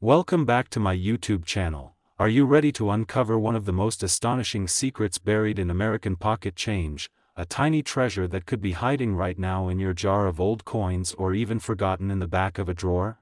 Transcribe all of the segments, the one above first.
Welcome back to my YouTube channel. Are you ready to uncover one of the most astonishing secrets buried in American pocket change, a tiny treasure that could be hiding right now in your jar of old coins or even forgotten in the back of a drawer?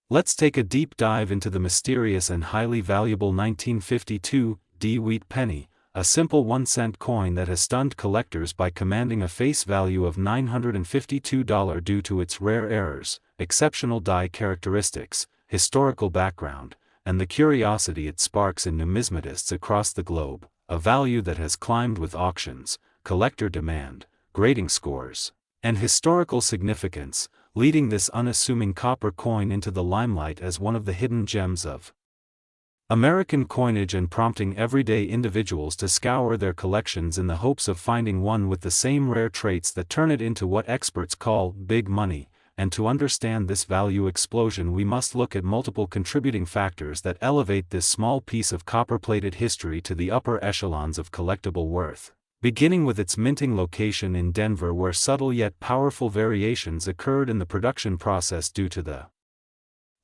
Let's take a deep dive into the mysterious and highly valuable 1952 wheat penny, a simple 1-cent coin that has stunned collectors by commanding a face value of $952 due to its rare errors, exceptional die characteristics, historical background, and the curiosity it sparks in numismatists across the globe, a value that has climbed with auctions, collector demand, grading scores, and historical significance, leading this unassuming copper coin into the limelight as one of the hidden gems of American coinage and prompting everyday individuals to scour their collections in the hopes of finding one with the same rare traits that turn it into what experts call big money. And to understand this value explosion, we must look at multiple contributing factors that elevate this small piece of copper-plated history to the upper echelons of collectible worth. Beginning with its minting location in Denver, where subtle yet powerful variations occurred in the production process due to the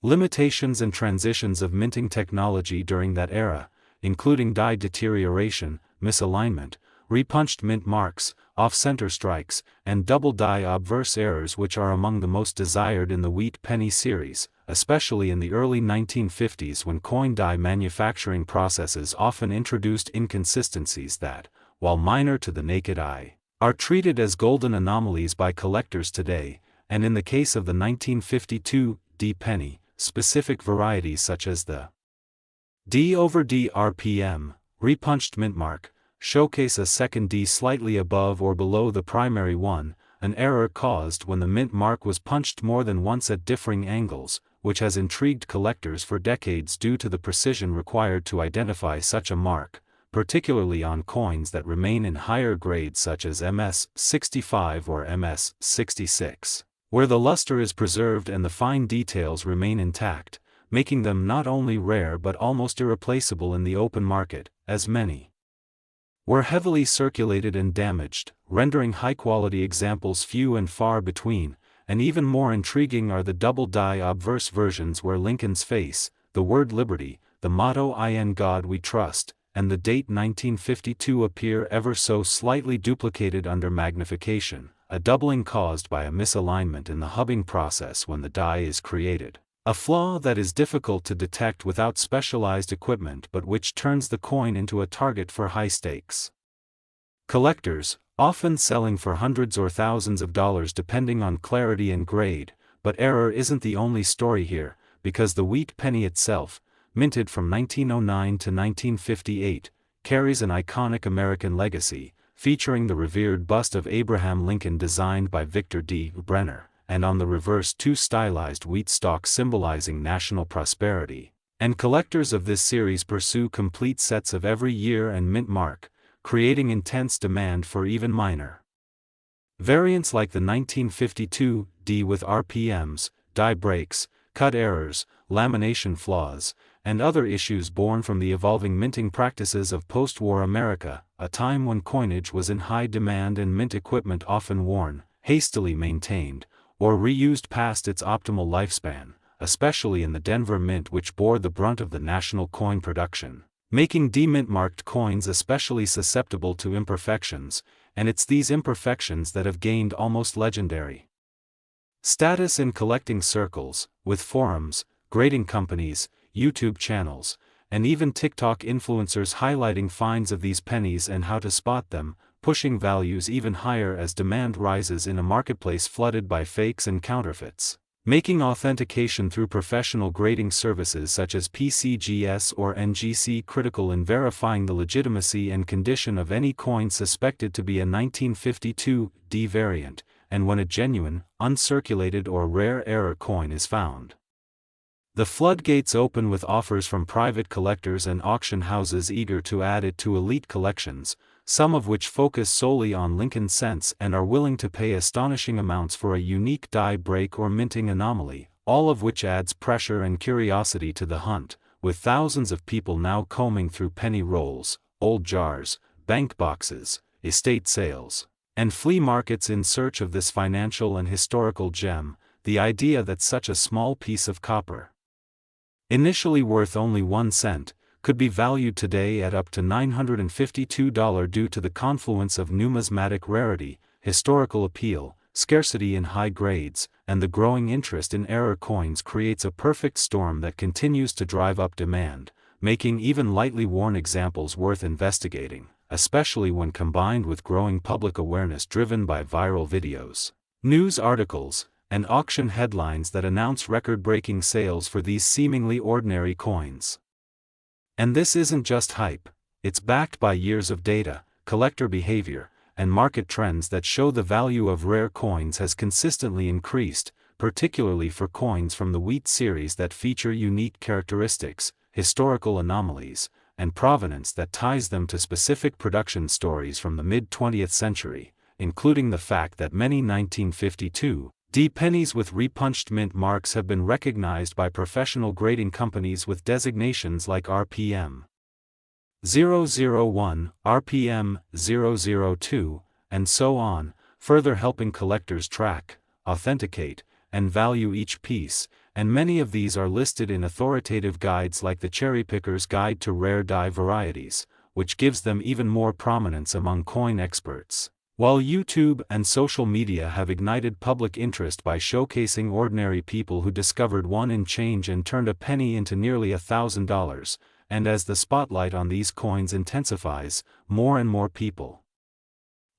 limitations and transitions of minting technology during that era, including die deterioration, misalignment, repunched mint marks, off-center strikes, and double die obverse errors, which are among the most desired in the wheat penny series, especially in the early 1950s when coin die manufacturing processes often introduced inconsistencies that, while minor to the naked eye, are treated as golden anomalies by collectors today. And in the case of the 1952 D penny, specific varieties such as the D over D RPM, repunched mint mark, showcase a second D slightly above or below the primary one, an error caused when the mint mark was punched more than once at differing angles, which has intrigued collectors for decades due to the precision required to identify such a mark, particularly on coins that remain in higher grades such as MS-65 or MS-66, where the luster is preserved and the fine details remain intact, making them not only rare but almost irreplaceable in the open market, as many were heavily circulated and damaged, rendering high-quality examples few and far between. And even more intriguing are the double die obverse versions where Lincoln's face, the word liberty, the motto "In God We Trust," and the date 1952 appear ever so slightly duplicated under magnification, a doubling caused by a misalignment in the hubbing process when the die is created. A flaw that is difficult to detect without specialized equipment but which turns the coin into a target for high stakes collectors, often selling for hundreds or thousands of dollars depending on clarity and grade. But error isn't the only story here, because the wheat penny itself, minted from 1909 to 1958, carries an iconic American legacy, featuring the revered bust of Abraham Lincoln designed by Victor D. Brenner, and on the reverse two stylized wheat stalks symbolizing national prosperity. And collectors of this series pursue complete sets of every year and mint mark, creating intense demand for even minor variants like the 1952 D with RPMs, die breaks, cut errors, lamination flaws, and other issues born from the evolving minting practices of post-war America, a time when coinage was in high demand and mint equipment often worn, hastily maintained, or reused past its optimal lifespan, especially in the Denver Mint, which bore the brunt of the national coin production, making demint-marked coins especially susceptible to imperfections. And it's these imperfections that have gained almost legendary status in collecting circles, with forums, grading companies, YouTube channels, and even TikTok influencers highlighting finds of these pennies and how to spot them, pushing values even higher as demand rises in a marketplace flooded by fakes and counterfeits, making authentication through professional grading services such as PCGS or NGC critical in verifying the legitimacy and condition of any coin suspected to be a 1952 D variant, and when a genuine, uncirculated or rare error coin is found, the floodgates open with offers from private collectors and auction houses eager to add it to elite collections, some of which focus solely on Lincoln cents and are willing to pay astonishing amounts for a unique die break or minting anomaly, all of which adds pressure and curiosity to the hunt, with thousands of people now combing through penny rolls, old jars, bank boxes, estate sales, and flea markets in search of this financial and historical gem. The idea that such a small piece of copper Initially worth only 1 cent, could be valued today at up to $952 due to the confluence of numismatic rarity, historical appeal, scarcity in high grades, and the growing interest in error coins creates a perfect storm that continues to drive up demand, making even lightly worn examples worth investigating, especially when combined with growing public awareness driven by viral videos, news articles, and auction headlines that announce record-breaking sales for these seemingly ordinary coins. And this isn't just hype, it's backed by years of data, collector behavior, and market trends that show the value of rare coins has consistently increased, particularly for coins from the wheat series that feature unique characteristics, historical anomalies, and provenance that ties them to specific production stories from the mid-20th century, including the fact that many 1952 pennies with repunched mint marks have been recognized by professional grading companies with designations like RPM 001, RPM 002, and so on, further helping collectors track, authenticate, and value each piece, and many of these are listed in authoritative guides like the Cherry Picker's Guide to Rare Die Varieties, which gives them even more prominence among coin experts. While YouTube and social media have ignited public interest by showcasing ordinary people who discovered one in change and turned a penny into nearly $1,000, and as the spotlight on these coins intensifies, more and more people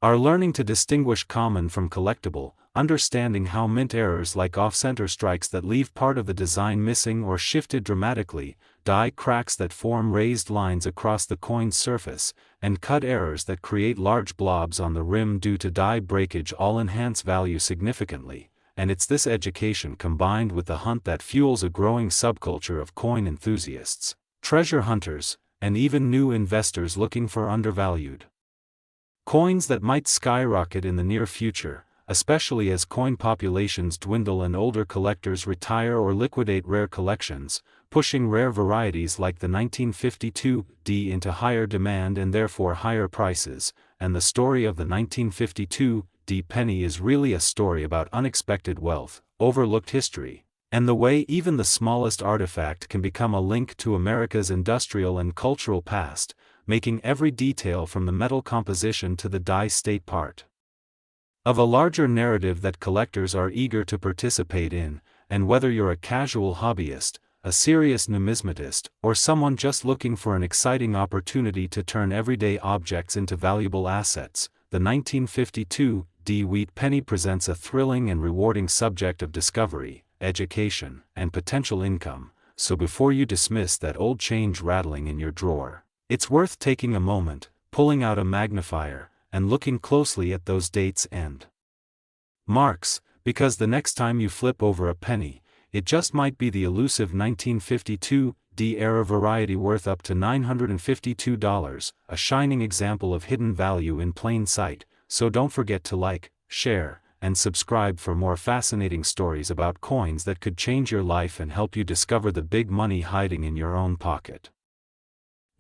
are learning to distinguish common from collectible, understanding how mint errors like off-center strikes that leave part of the design missing or shifted dramatically, die cracks that form raised lines across the coin's surface, and cut errors that create large blobs on the rim due to die breakage all enhance value significantly, and it's this education combined with the hunt that fuels a growing subculture of coin enthusiasts, treasure hunters, and even new investors looking for undervalued coins that might skyrocket in the near future, especially as coin populations dwindle and older collectors retire or liquidate rare collections, pushing rare varieties like the 1952 into higher demand and therefore higher prices. And the story of the 1952 penny is really a story about unexpected wealth, overlooked history, and the way even the smallest artifact can become a link to America's industrial and cultural past, making every detail from the metal composition to the die state part of a larger narrative that collectors are eager to participate in. And whether you're a casual hobbyist, a serious numismatist, or someone just looking for an exciting opportunity to turn everyday objects into valuable assets, the 1952 wheat penny presents a thrilling and rewarding subject of discovery, education, and potential income. So before you dismiss that old change rattling in your drawer, it's worth taking a moment, pulling out a magnifier, and looking closely at those dates and marks, because the next time you flip over a penny, it just might be the elusive 1952 era variety worth up to $952, a shining example of hidden value in plain sight. So don't forget to like, share, and subscribe for more fascinating stories about coins that could change your life and help you discover the big money hiding in your own pocket.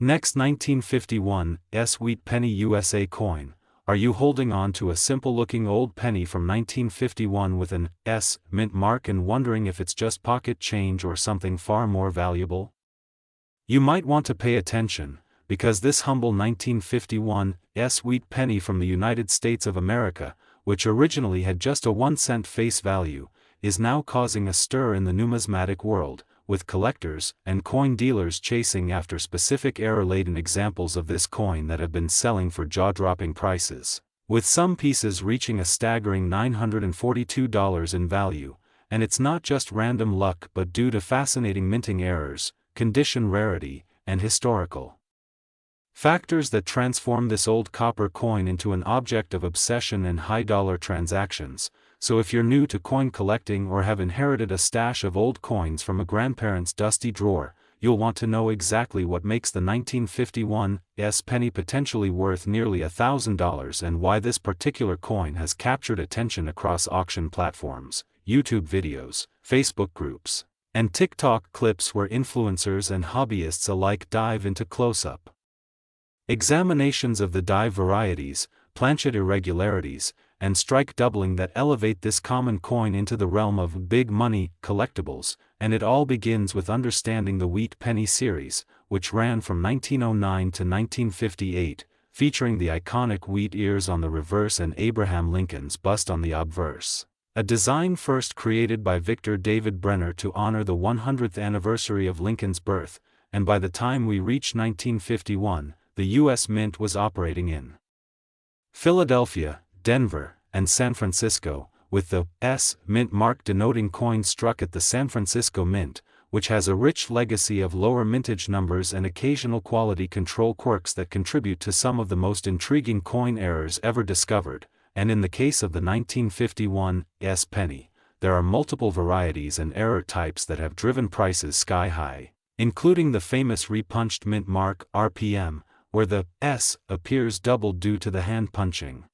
Next, 1951 wheat penny USA coin. Are you holding on to a simple-looking old penny from 1951 with an S mint mark and wondering if it's just pocket change or something far more valuable? You might want to pay attention, because this humble 1951 wheat penny from the United States of America, which originally had just a 1-cent face value, is now causing a stir in the numismatic world, with collectors and coin dealers chasing after specific error-laden examples of this coin that have been selling for jaw-dropping prices, with some pieces reaching a staggering $942 in value. And it's not just random luck but due to fascinating minting errors, condition rarity, and historical factors that transform this old copper coin into an object of obsession and high-dollar transactions. So if you're new to coin collecting or have inherited a stash of old coins from a grandparent's dusty drawer, you'll want to know exactly what makes the 1951 penny potentially worth nearly $1,000 and why this particular coin has captured attention across auction platforms, YouTube videos, Facebook groups, and TikTok clips where influencers and hobbyists alike dive into close-up examinations of the die varieties, planchet irregularities, and strike doubling that elevate this common coin into the realm of big money collectibles, and it all begins with understanding the wheat penny series, which ran from 1909 to 1958, featuring the iconic wheat ears on the reverse and Abraham Lincoln's bust on the obverse. A design first created by Victor David Brenner to honor the 100th anniversary of Lincoln's birth, and by the time we reached 1951, the U.S. Mint was operating in Philadelphia, Denver, and San Francisco, with the S Mint mark denoting coins struck at the San Francisco Mint, which has a rich legacy of lower mintage numbers and occasional quality control quirks that contribute to some of the most intriguing coin errors ever discovered. And in the case of the 1951 S penny, there are multiple varieties and error types that have driven prices sky high, including the famous repunched mint mark RPM, where the S appears doubled due to the hand punching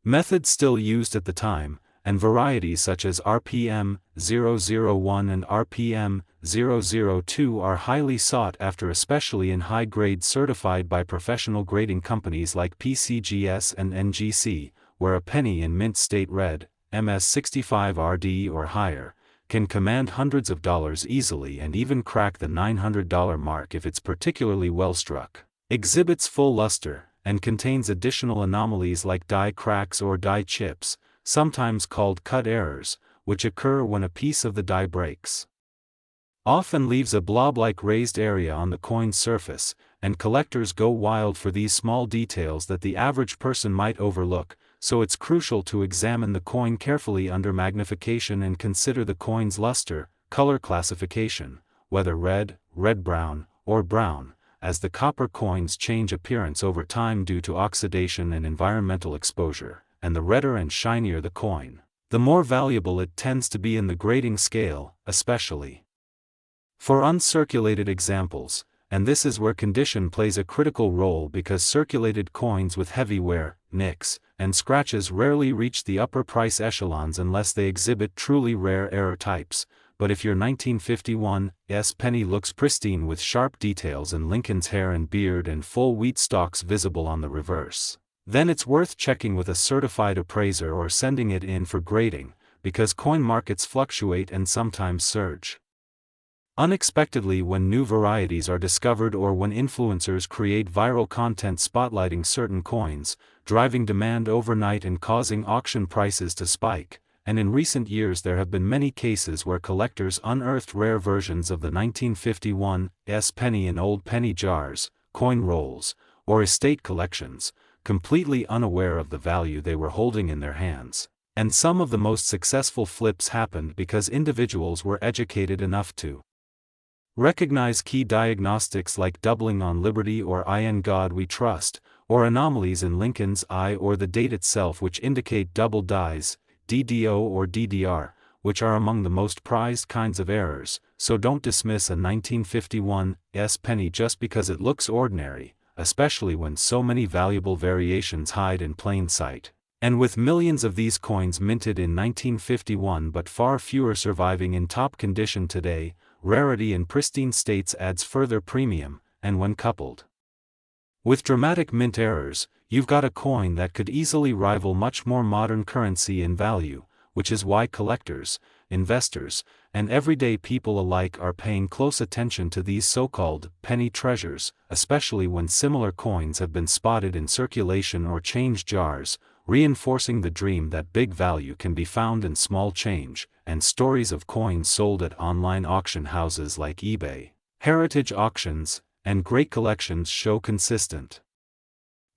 method still used at the time, and varieties such as RPM 001 and RPM 002 are highly sought after, especially in high grades certified by professional grading companies like PCGS and NGC, where a penny in mint state red, MS65RD or higher, can command hundreds of dollars easily and even crack the $900 mark if it's particularly well struck. Exhibits full luster, and contains additional anomalies like die cracks or die chips, sometimes called cut errors, which occur when a piece of the die breaks off and leaves a blob-like raised area on the coin's surface, and collectors go wild for these small details that the average person might overlook, so it's crucial to examine the coin carefully under magnification and consider the coin's luster, color classification, whether red, red-brown, or brown, as the copper coins change appearance over time due to oxidation and environmental exposure, and the redder and shinier the coin, the more valuable it tends to be in the grading scale, especially for uncirculated examples, and this is where condition plays a critical role because circulated coins with heavy wear, nicks, and scratches rarely reach the upper price echelons unless they exhibit truly rare error types. But if your 1951 S penny looks pristine with sharp details and Lincoln's hair and beard and full wheat stalks visible on the reverse, then it's worth checking with a certified appraiser or sending it in for grading, because coin markets fluctuate and sometimes surge unexpectedly when new varieties are discovered or when influencers create viral content spotlighting certain coins, driving demand overnight and causing auction prices to spike. And in recent years there have been many cases where collectors unearthed rare versions of the 1951 S penny in old penny jars, coin rolls, or estate collections, completely unaware of the value they were holding in their hands. And some of the most successful flips happened because individuals were educated enough to recognize key diagnostics like doubling on Liberty or In God We Trust, or anomalies in Lincoln's eye or the date itself which indicate double dies, DDO or DDR, which are among the most prized kinds of errors, so don't dismiss a 1951 S penny just because it looks ordinary, especially when so many valuable variations hide in plain sight. And with millions of these coins minted in 1951 but far fewer surviving in top condition today, rarity in pristine states adds further premium, and when coupled with dramatic mint errors, you've got a coin that could easily rival much more modern currency in value, which is why collectors, investors, and everyday people alike are paying close attention to these so-called penny treasures, especially when similar coins have been spotted in circulation or change jars, reinforcing the dream that big value can be found in small change, and stories of coins sold at online auction houses like eBay, heritage auctions, and great collections show consistent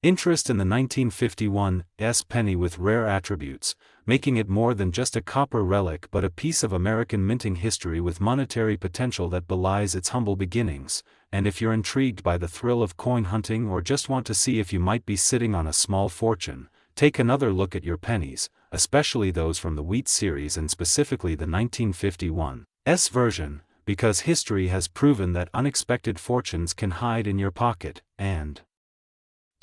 interest in the 1951 S penny with rare attributes, making it more than just a copper relic but a piece of American minting history with monetary potential that belies its humble beginnings. And if you're intrigued by the thrill of coin hunting or just want to see if you might be sitting on a small fortune, take another look at your pennies, especially those from the wheat series and specifically the 1951 S version, because history has proven that unexpected fortunes can hide in your pocket. And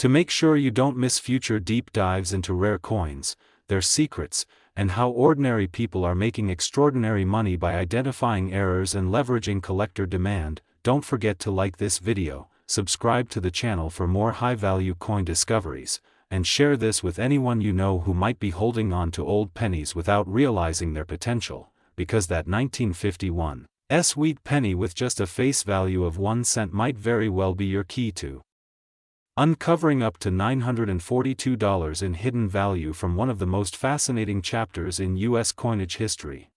to make sure you don't miss future deep dives into rare coins, their secrets, and how ordinary people are making extraordinary money by identifying errors and leveraging collector demand, don't forget to like this video, subscribe to the channel for more high-value coin discoveries, and share this with anyone you know who might be holding on to old pennies without realizing their potential, because that 1951 wheat penny with just a face value of 1 cent might very well be your key to uncovering up to $942 in hidden value from one of the most fascinating chapters in U.S. coinage history.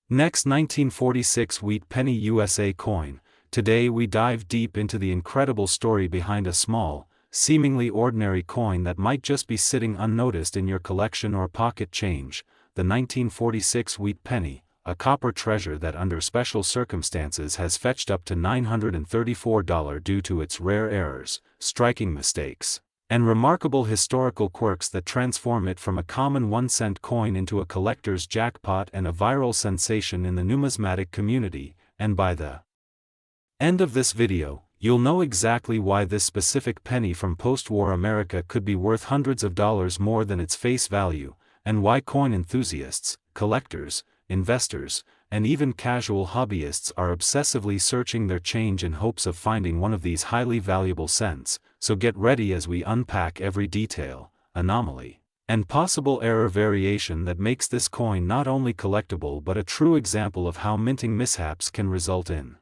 Next, 1946 wheat penny USA coin. Today we dive deep into the incredible story behind a small, seemingly ordinary coin that might just be sitting unnoticed in your collection or pocket change, the 1946 wheat penny, a copper treasure that under special circumstances has fetched up to $934 due to its rare errors, striking mistakes, and remarkable historical quirks that transform it from a common 1-cent coin into a collector's jackpot and a viral sensation in the numismatic community. And by the end of this video, you'll know exactly why this specific penny from post-war America could be worth hundreds of dollars more than its face value, and why coin enthusiasts, collectors, investors, and even casual hobbyists are obsessively searching their change in hopes of finding one of these highly valuable cents. So get ready as we unpack every detail, anomaly, and possible error variation that makes this coin not only collectible but a true example of how minting mishaps can result in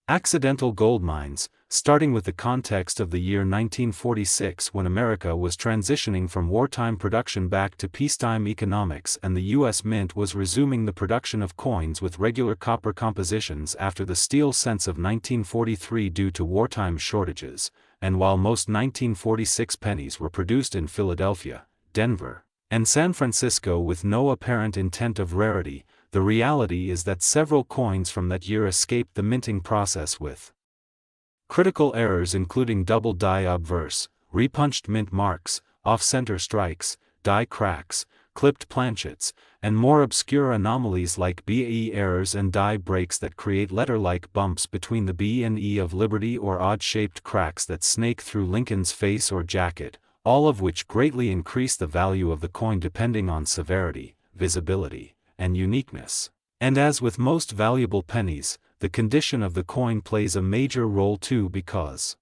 accidental gold mines, starting with the context of the year 1946 when America was transitioning from wartime production back to peacetime economics and the U.S. Mint was resuming the production of coins with regular copper compositions after the steel cents of 1943 due to wartime shortages, and while most 1946 pennies were produced in Philadelphia, Denver, and San Francisco with no apparent intent of rarity, the reality is that several coins from that year escaped the minting process with critical errors including double die obverse, repunched mint marks, off-center strikes, die cracks, clipped planchets, and more obscure anomalies like BE errors and die breaks that create letter-like bumps between the B and E of Liberty or odd-shaped cracks that snake through Lincoln's face or jacket, all of which greatly increase the value of the coin depending on severity, visibility, and uniqueness. And as with most valuable pennies, the condition of the coin plays a major role too, because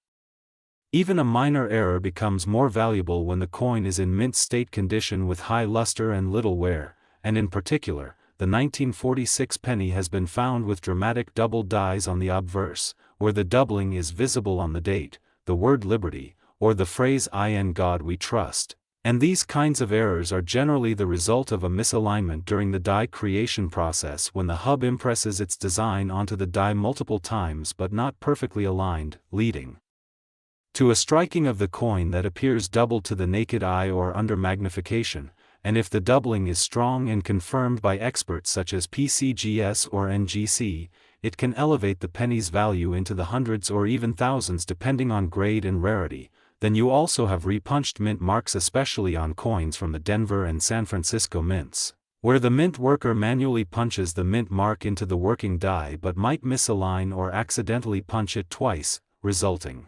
even a minor error becomes more valuable when the coin is in mint state condition with high luster and little wear, and in particular, the 1946 penny has been found with dramatic double dies on the obverse, where the doubling is visible on the date, the word liberty, or the phrase "In God We Trust." And these kinds of errors are generally the result of a misalignment during the die creation process when the hub impresses its design onto the die multiple times but not perfectly aligned, leading to a striking of the coin that appears double to the naked eye or under magnification, and if the doubling is strong and confirmed by experts such as PCGS or NGC, it can elevate the penny's value into the hundreds or even thousands depending on grade and rarity. Then you also have repunched mint marks, especially on coins from the Denver and San Francisco mints, where the mint worker manually punches the mint mark into the working die but might misalign or accidentally punch it twice, resulting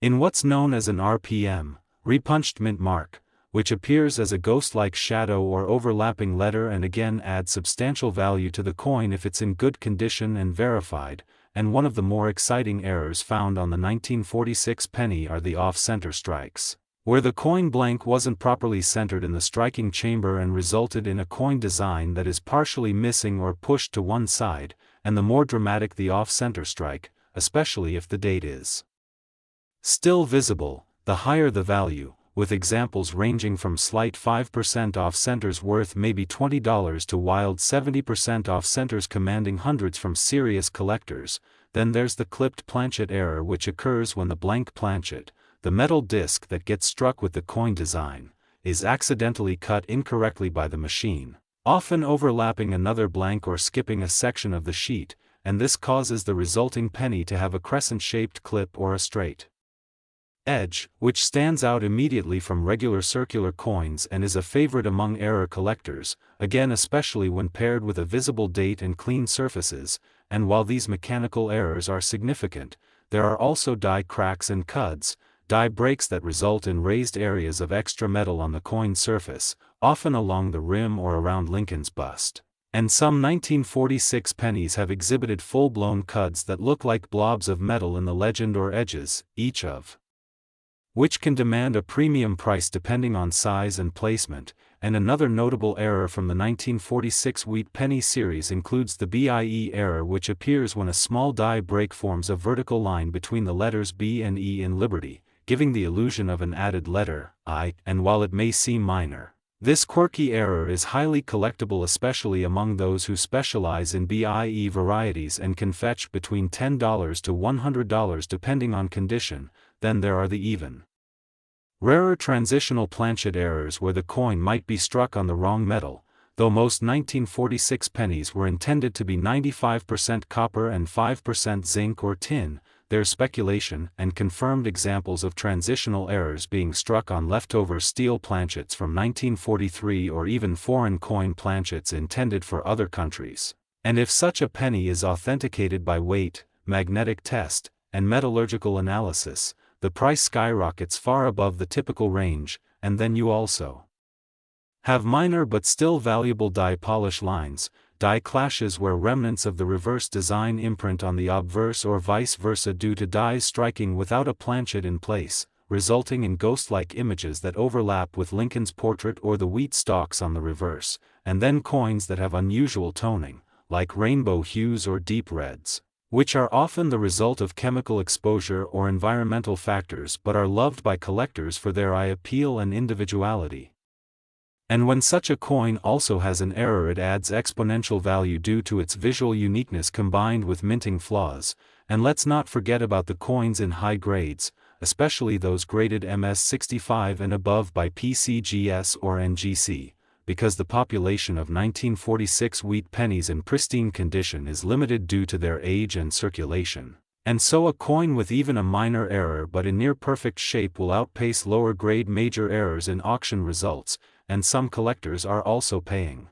in what's known as an RPM, repunched mint mark, which appears as a ghost-like shadow or overlapping letter and again adds substantial value to the coin if it's in good condition and verified. And one of the more exciting errors found on the 1946 penny are the off-center strikes, where the coin blank wasn't properly centered in the striking chamber and resulted in a coin design that is partially missing or pushed to one side, and the more dramatic the off-center strike, especially if the date is still visible, the higher the value, with examples ranging from slight 5% off centers worth maybe $20 to wild 70% off centers commanding hundreds from serious collectors. Then there's the clipped planchet error, which occurs when the blank planchet, the metal disc that gets struck with the coin design, is accidentally cut incorrectly by the machine, often overlapping another blank or skipping a section of the sheet, and this causes the resulting penny to have a crescent-shaped clip or a straight edge, which stands out immediately from regular circular coins and is a favorite among error collectors, again especially when paired with a visible date and clean surfaces. And while these mechanical errors are significant, there are also die cracks and cuds, die breaks that result in raised areas of extra metal on the coin surface, often along the rim or around Lincoln's bust. And some 1946 pennies have exhibited full-blown cuds that look like blobs of metal in the legend or edges, each of which can demand a premium price depending on size and placement. And another notable error from the 1946 wheat penny series includes the BIE error, which appears when a small die break forms a vertical line between the letters B and E in Liberty, giving the illusion of an added letter, I, and while it may seem minor, this quirky error is highly collectible, especially among those who specialize in BIE varieties and can fetch between $10 to $100 depending on condition. Then there are the even rarer transitional planchet errors where the coin might be struck on the wrong metal. Though most 1946 pennies were intended to be 95% copper and 5% zinc or tin, there's speculation and confirmed examples of transitional errors being struck on leftover steel planchets from 1943 or even foreign coin planchets intended for other countries. And if such a penny is authenticated by weight, magnetic test, and metallurgical analysis, the price skyrockets far above the typical range. And then you also have minor but still valuable die polish lines, die clashes where remnants of the reverse design imprint on the obverse or vice versa due to dies striking without a planchet in place, resulting in ghost-like images that overlap with Lincoln's portrait or the wheat stalks on the reverse, and then coins that have unusual toning, like rainbow hues or deep reds, which are often the result of chemical exposure or environmental factors but are loved by collectors for their eye appeal and individuality. And when such a coin also has an error, it adds exponential value due to its visual uniqueness combined with minting flaws. And let's not forget about the coins in high grades, especially those graded MS65 and above by PCGS or NGC, because the population of 1946 wheat pennies in pristine condition is limited due to their age and circulation. And so a coin with even a minor error but in near-perfect shape will outpace lower-grade major errors in auction results, and some collectors are also paying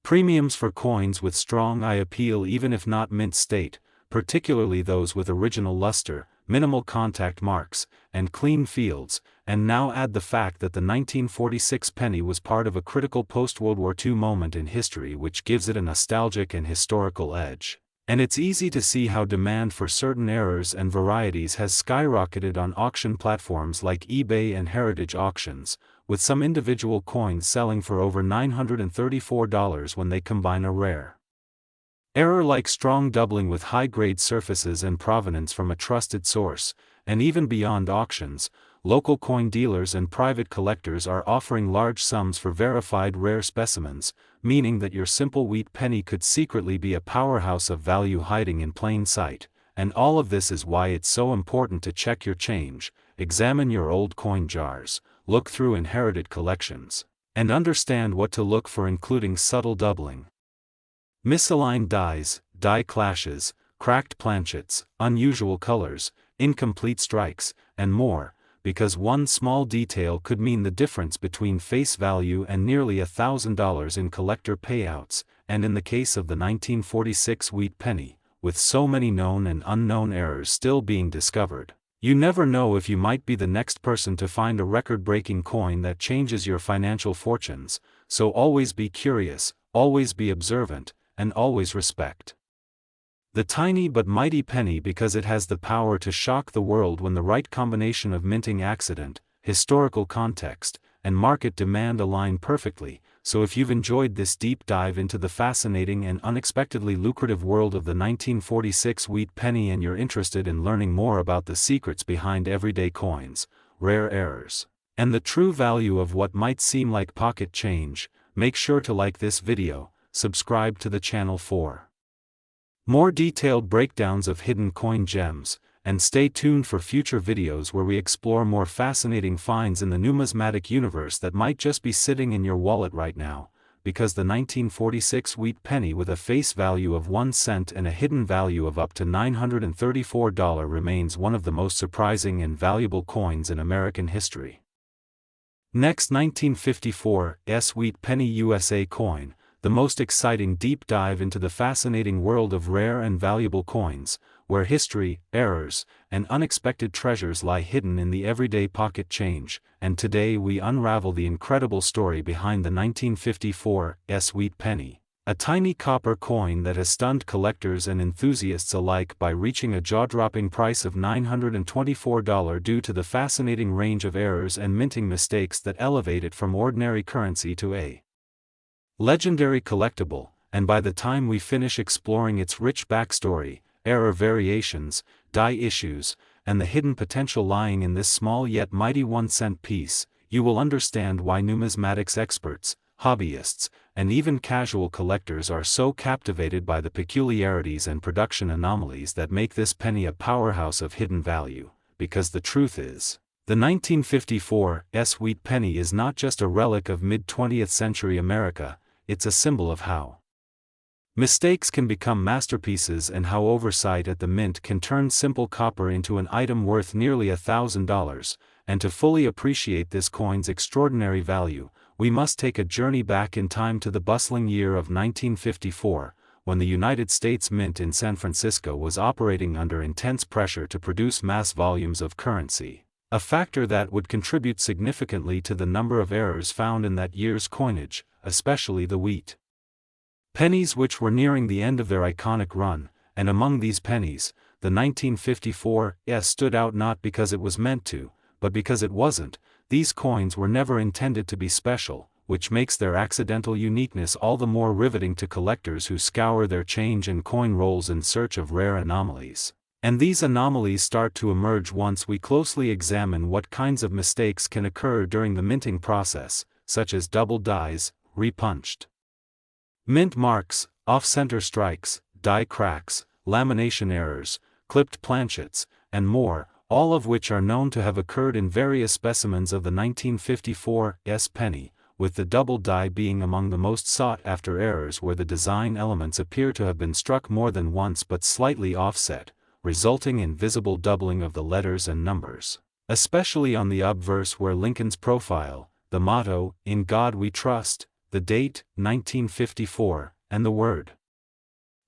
premiums for coins with strong eye appeal even if not mint state, particularly those with original luster, minimal contact marks, and clean fields. And now add the fact that the 1946 penny was part of a critical post-World War II moment in history, which gives it a nostalgic and historical edge. And it's easy to see how demand for certain errors and varieties has skyrocketed on auction platforms like eBay and heritage auctions, with some individual coins selling for over $934 when they combine a rare error like strong doubling with high-grade surfaces and provenance from a trusted source. And even beyond auctions, local coin dealers and private collectors are offering large sums for verified rare specimens, meaning that your simple wheat penny could secretly be a powerhouse of value hiding in plain sight. And all of this is why it's so important to check your change, examine your old coin jars, look through inherited collections, and understand what to look for, including subtle doubling, misaligned dies, die clashes, cracked planchets, unusual colors, incomplete strikes, and more, because one small detail could mean the difference between face value and nearly $1,000 in collector payouts. And in the case of the 1946 wheat penny, with so many known and unknown errors still being discovered, you never know if you might be the next person to find a record-breaking coin that changes your financial fortunes. So always be curious, always be observant, and always respect the tiny but mighty penny, because it has the power to shock the world when the right combination of minting accident, historical context, and market demand align perfectly. So if you've enjoyed this deep dive into the fascinating and unexpectedly lucrative world of the 1946 wheat penny, and you're interested in learning more about the secrets behind everyday coins, rare errors, and the true value of what might seem like pocket change, make sure to like this video, subscribe to the channel for more detailed breakdowns of hidden coin gems, and stay tuned for future videos where we explore more fascinating finds in the numismatic universe that might just be sitting in your wallet right now, because the 1946 wheat penny with a face value of 1 cent and a hidden value of up to $934 remains one of the most surprising and valuable coins in American history. Next, 1954 wheat penny USA coin, the most exciting deep dive into the fascinating world of rare and valuable coins, where history, errors, and unexpected treasures lie hidden in the everyday pocket change. And today we unravel the incredible story behind the 1954 wheat penny, A tiny copper coin that has stunned collectors and enthusiasts alike by reaching a jaw-dropping price of $924 due to the fascinating range of errors and minting mistakes that elevate it from ordinary currency to a legendary collectible. And by the time we finish exploring its rich backstory, error variations, die issues, and the hidden potential lying in this small yet mighty 1-cent piece, you will understand why numismatics experts, hobbyists, and even casual collectors are so captivated by the peculiarities and production anomalies that make this penny a powerhouse of hidden value. Because the truth is, the 1954 wheat penny is not just a relic of mid-20th century America, it's a symbol of how mistakes can become masterpieces and how oversight at the mint can turn simple copper into an item worth nearly $1,000. And to fully appreciate this coin's extraordinary value, we must take a journey back in time to the bustling year of 1954, when the United States Mint in San Francisco was operating under intense pressure to produce mass volumes of currency, a factor that would contribute significantly to the number of errors found in that year's coinage, especially the wheat pennies, which were nearing the end of their iconic run. And among these pennies, the 1954 stood out not because it was meant to, but because it wasn't. These coins were never intended to be special, which makes their accidental uniqueness all the more riveting to collectors who scour their change and coin rolls in search of rare anomalies. And these anomalies start to emerge once we closely examine what kinds of mistakes can occur during the minting process, such as double dies, repunched mint marks, off-center strikes, die cracks, lamination errors, clipped planchets, and more, all of which are known to have occurred in various specimens of the 1954 penny, with the double die being among the most sought-after errors where the design elements appear to have been struck more than once but slightly offset, resulting in visible doubling of the letters and numbers, especially on the obverse where Lincoln's profile, the motto, "In God We Trust," the date, 1954, and the word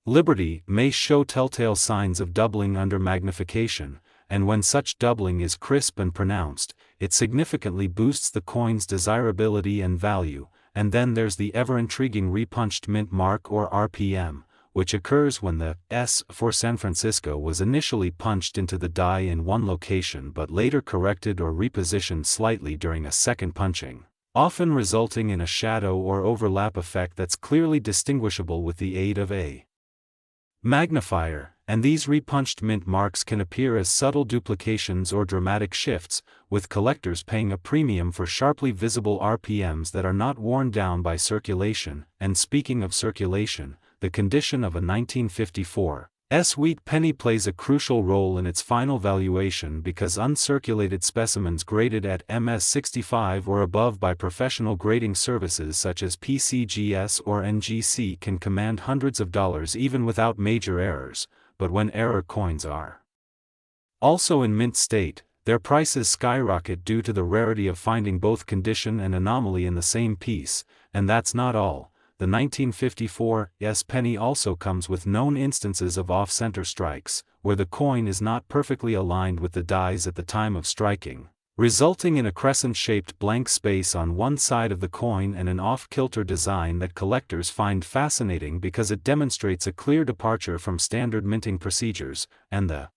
"Liberty" may show telltale signs of doubling under magnification, and when such doubling is crisp and pronounced, it significantly boosts the coin's desirability and value. And then there's the ever-intriguing repunched mint mark or RPM, which occurs when the S for San Francisco was initially punched into the die in one location but later corrected or repositioned slightly during a second punching, often resulting in a shadow or overlap effect that's clearly distinguishable with the aid of a magnifier. And these repunched mint marks can appear as subtle duplications or dramatic shifts, with collectors paying a premium for sharply visible RPMs that are not worn down by circulation. And speaking of circulation, the condition of a 1954 wheat penny plays a crucial role in its final valuation because uncirculated specimens graded at MS65 or above by professional grading services such as PCGS or NGC can command hundreds of dollars even without major errors. But when error coins are also in mint state, their prices skyrocket due to the rarity of finding both condition and anomaly in the same piece. And that's not all. The 1954 penny also comes with known instances of off-center strikes, where the coin is not perfectly aligned with the dies at the time of striking, resulting in a crescent-shaped blank space on one side of the coin and an off-kilter design that collectors find fascinating because it demonstrates a clear departure from standard minting procedures. And the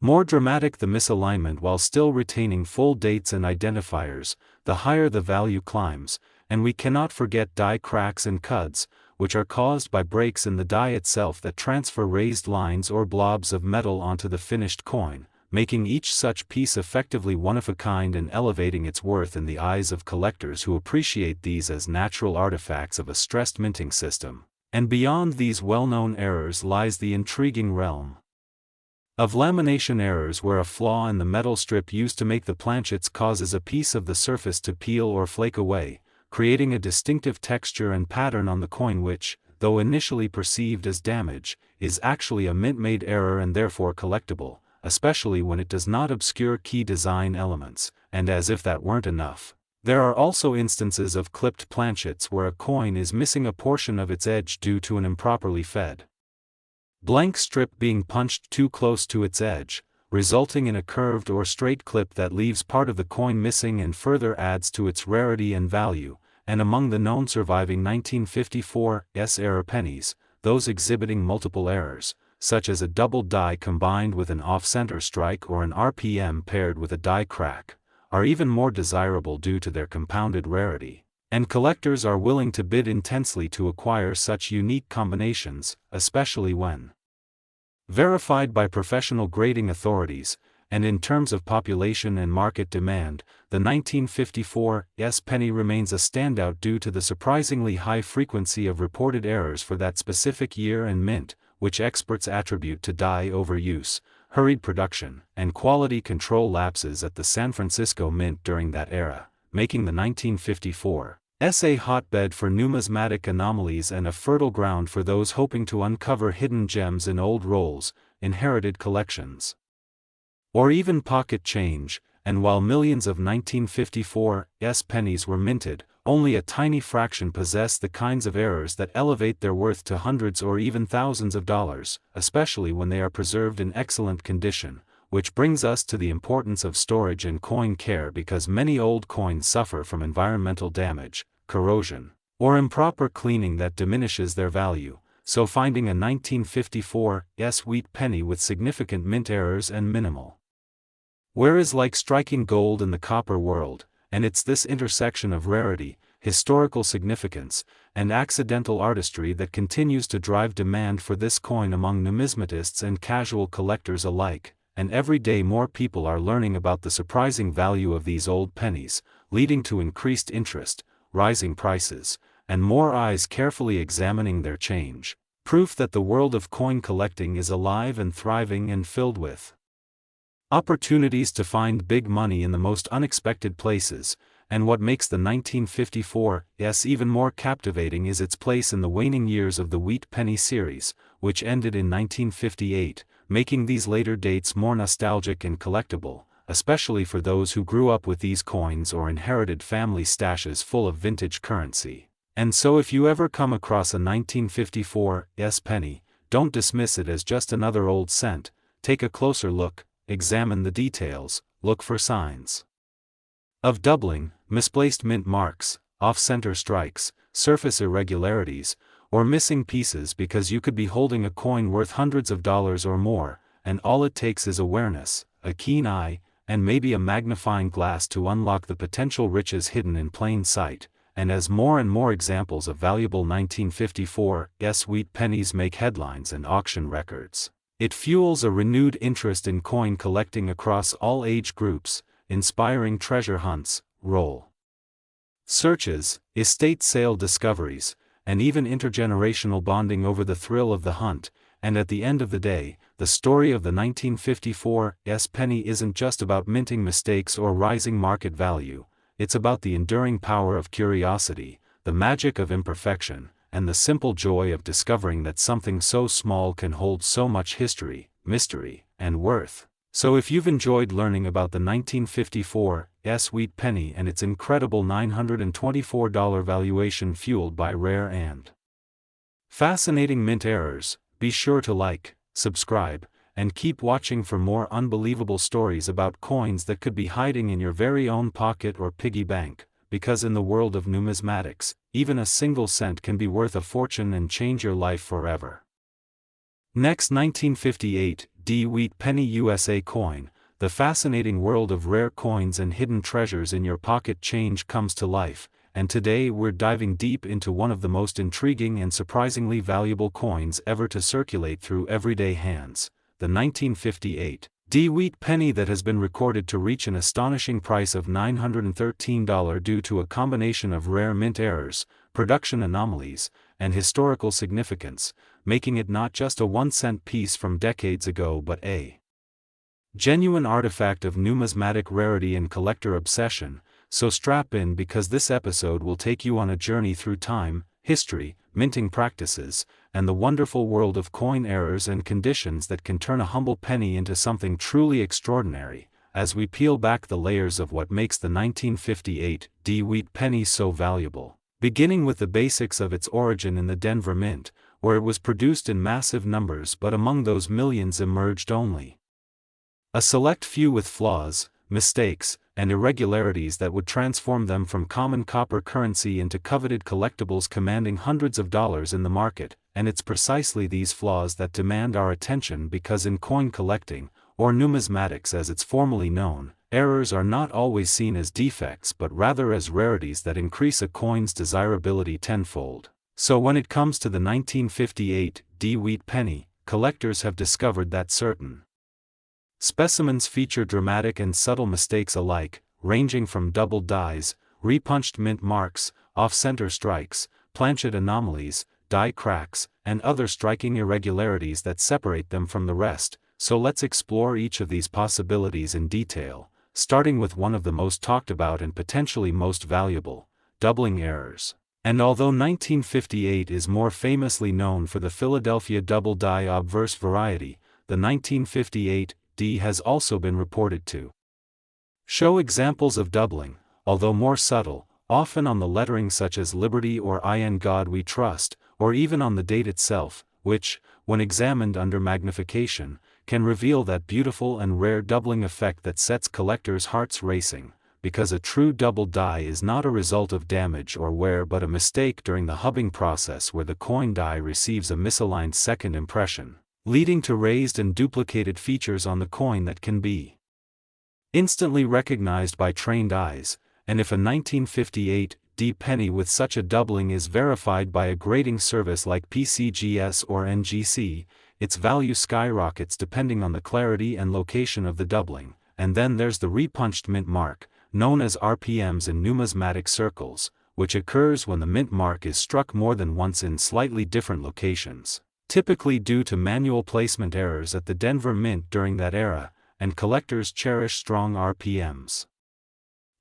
more dramatic the misalignment while still retaining full dates and identifiers, the higher the value climbs. And we cannot forget die cracks and cuds, which are caused by breaks in the die itself that transfer raised lines or blobs of metal onto the finished coin, making each such piece effectively one of a kind and elevating its worth in the eyes of collectors who appreciate these as natural artifacts of a stressed minting system. And beyond these well-known errors lies the intriguing realm of lamination errors, where a flaw in the metal strip used to make the planchets causes a piece of the surface to peel or flake away, creating a distinctive texture and pattern on the coin which, though initially perceived as damage, is actually a mint-made error and therefore collectible, especially when it does not obscure key design elements. And as if that weren't enough, there are also instances of clipped planchets where a coin is missing a portion of its edge due to an improperly fed blank strip being punched too close to its edge, resulting in a curved or straight clip that leaves part of the coin missing and further adds to its rarity and value. and among the known surviving 1954's error pennies, those exhibiting multiple errors, such as a double die combined with an off-center strike or an RPM paired with a die crack, are even more desirable due to their compounded rarity, and collectors are willing to bid intensely to acquire such unique combinations, especially when verified by professional grading authorities. And in terms of population and market demand, the 1954's penny remains a standout due to the surprisingly high frequency of reported errors for that specific year and mint, which experts attribute to die overuse, hurried production, and quality control lapses at the San Francisco Mint during that era, making the 1954's a hotbed for numismatic anomalies and a fertile ground for those hoping to uncover hidden gems in old rolls, inherited collections, or even pocket change. And while millions of 1954's pennies were minted, only a tiny fraction possess the kinds of errors that elevate their worth to hundreds or even thousands of dollars, especially when they are preserved in excellent condition, which brings us to the importance of storage and coin care, because many old coins suffer from environmental damage, corrosion, or improper cleaning that diminishes their value. So finding a 1954's wheat penny with significant mint errors and minimal wear is like striking gold in the copper world, and it's this intersection of rarity, historical significance, and accidental artistry that continues to drive demand for this coin among numismatists and casual collectors alike, and every day more people are learning about the surprising value of these old pennies, leading to increased interest, rising prices, and more eyes carefully examining their change. Proof that the world of coin collecting is alive and thriving and filled with opportunities to find big money in the most unexpected places. And what makes the 1954's even more captivating is its place in the waning years of the wheat penny series, which ended in 1958, making these later dates more nostalgic and collectible, especially for those who grew up with these coins or inherited family stashes full of vintage currency. And so if you ever come across a 1954's penny, don't dismiss it as just another old cent. Take a closer look, examine the details, look for signs of doubling, misplaced mint marks, off-center strikes, surface irregularities, or missing pieces, because you could be holding a coin worth hundreds of dollars or more, and all it takes is awareness, a keen eye, and maybe a magnifying glass to unlock the potential riches hidden in plain sight. And as more and more examples of valuable 1954's wheat pennies make headlines and auction records, it fuels a renewed interest in coin collecting across all age groups, inspiring treasure hunts, roll searches, estate sale discoveries, and even intergenerational bonding over the thrill of the hunt. And at the end of the day, the story of the 1954's penny isn't just about minting mistakes or rising market value. It's about the enduring power of curiosity, the magic of imperfection, and the simple joy of discovering that something so small can hold so much history, mystery, and worth. So if you've enjoyed learning about the 1954's wheat penny and its incredible $924 valuation fueled by rare and fascinating mint errors, be sure to like, subscribe, and keep watching for more unbelievable stories about coins that could be hiding in your very own pocket or piggy bank, because in the world of numismatics, even a single cent can be worth a fortune and change your life forever. Next, 1958 wheat penny USA coin. The fascinating world of rare coins and hidden treasures in your pocket change comes to life, and today we're diving deep into one of the most intriguing and surprisingly valuable coins ever to circulate through everyday hands, the 1958 wheat penny that has been recorded to reach an astonishing price of $913 due to a combination of rare mint errors, production anomalies, and historical significance, making it not just a 1-cent piece from decades ago but a genuine artifact of numismatic rarity and collector obsession. So strap in, because this episode will take you on a journey through time, history, minting practices, and the wonderful world of coin errors and conditions that can turn a humble penny into something truly extraordinary, as we peel back the layers of what makes the 1958 wheat penny so valuable, beginning with the basics of its origin in the Denver Mint, where it was produced in massive numbers, but among those millions emerged only a select few with flaws, mistakes, and irregularities that would transform them from common copper currency into coveted collectibles commanding hundreds of dollars in the market, and it's precisely these flaws that demand our attention because in coin collecting, or numismatics as it's formally known, errors are not always seen as defects but rather as rarities that increase a coin's desirability tenfold. So when it comes to the 1958 wheat penny, collectors have discovered that certain specimens feature dramatic and subtle mistakes alike, ranging from doubled dies, repunched mint marks, off-center strikes, planchet anomalies, die cracks, and other striking irregularities that separate them from the rest. So let's explore each of these possibilities in detail, starting with one of the most talked about and potentially most valuable, doubling errors. And although 1958 is more famously known for the Philadelphia double die obverse variety, the 1958 D has also been reported to show examples of doubling, although more subtle, often on the lettering such as Liberty or In God We Trust, or even on the date itself, which, when examined under magnification, can reveal that beautiful and rare doubling effect that sets collectors' hearts racing, because a true double die is not a result of damage or wear but a mistake during the hubbing process where the coin die receives a misaligned second impression, leading to raised and duplicated features on the coin that can be instantly recognized by trained eyes, and if a 1958 D penny with such a doubling is verified by a grading service like PCGS or NGC, its value skyrockets depending on the clarity and location of the doubling. And then there's the repunched mint mark, known as RPMs in numismatic circles, which occurs when the mint mark is struck more than once in slightly different locations, typically due to manual placement errors at the Denver Mint during that era, and collectors cherish strong RPMs.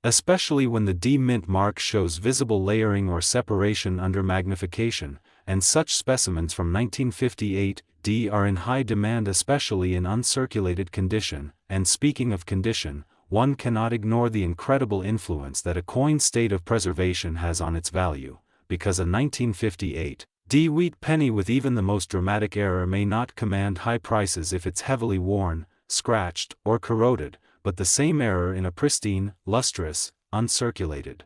Especially when the D mint mark shows visible layering or separation under magnification, and such specimens from 1958 D are in high demand especially in uncirculated condition. And speaking of condition, one cannot ignore the incredible influence that a coin's state of preservation has on its value, because a 1958 D wheat penny with even the most dramatic error may not command high prices if it's heavily worn, scratched, or corroded, but the same error in a pristine, lustrous, uncirculated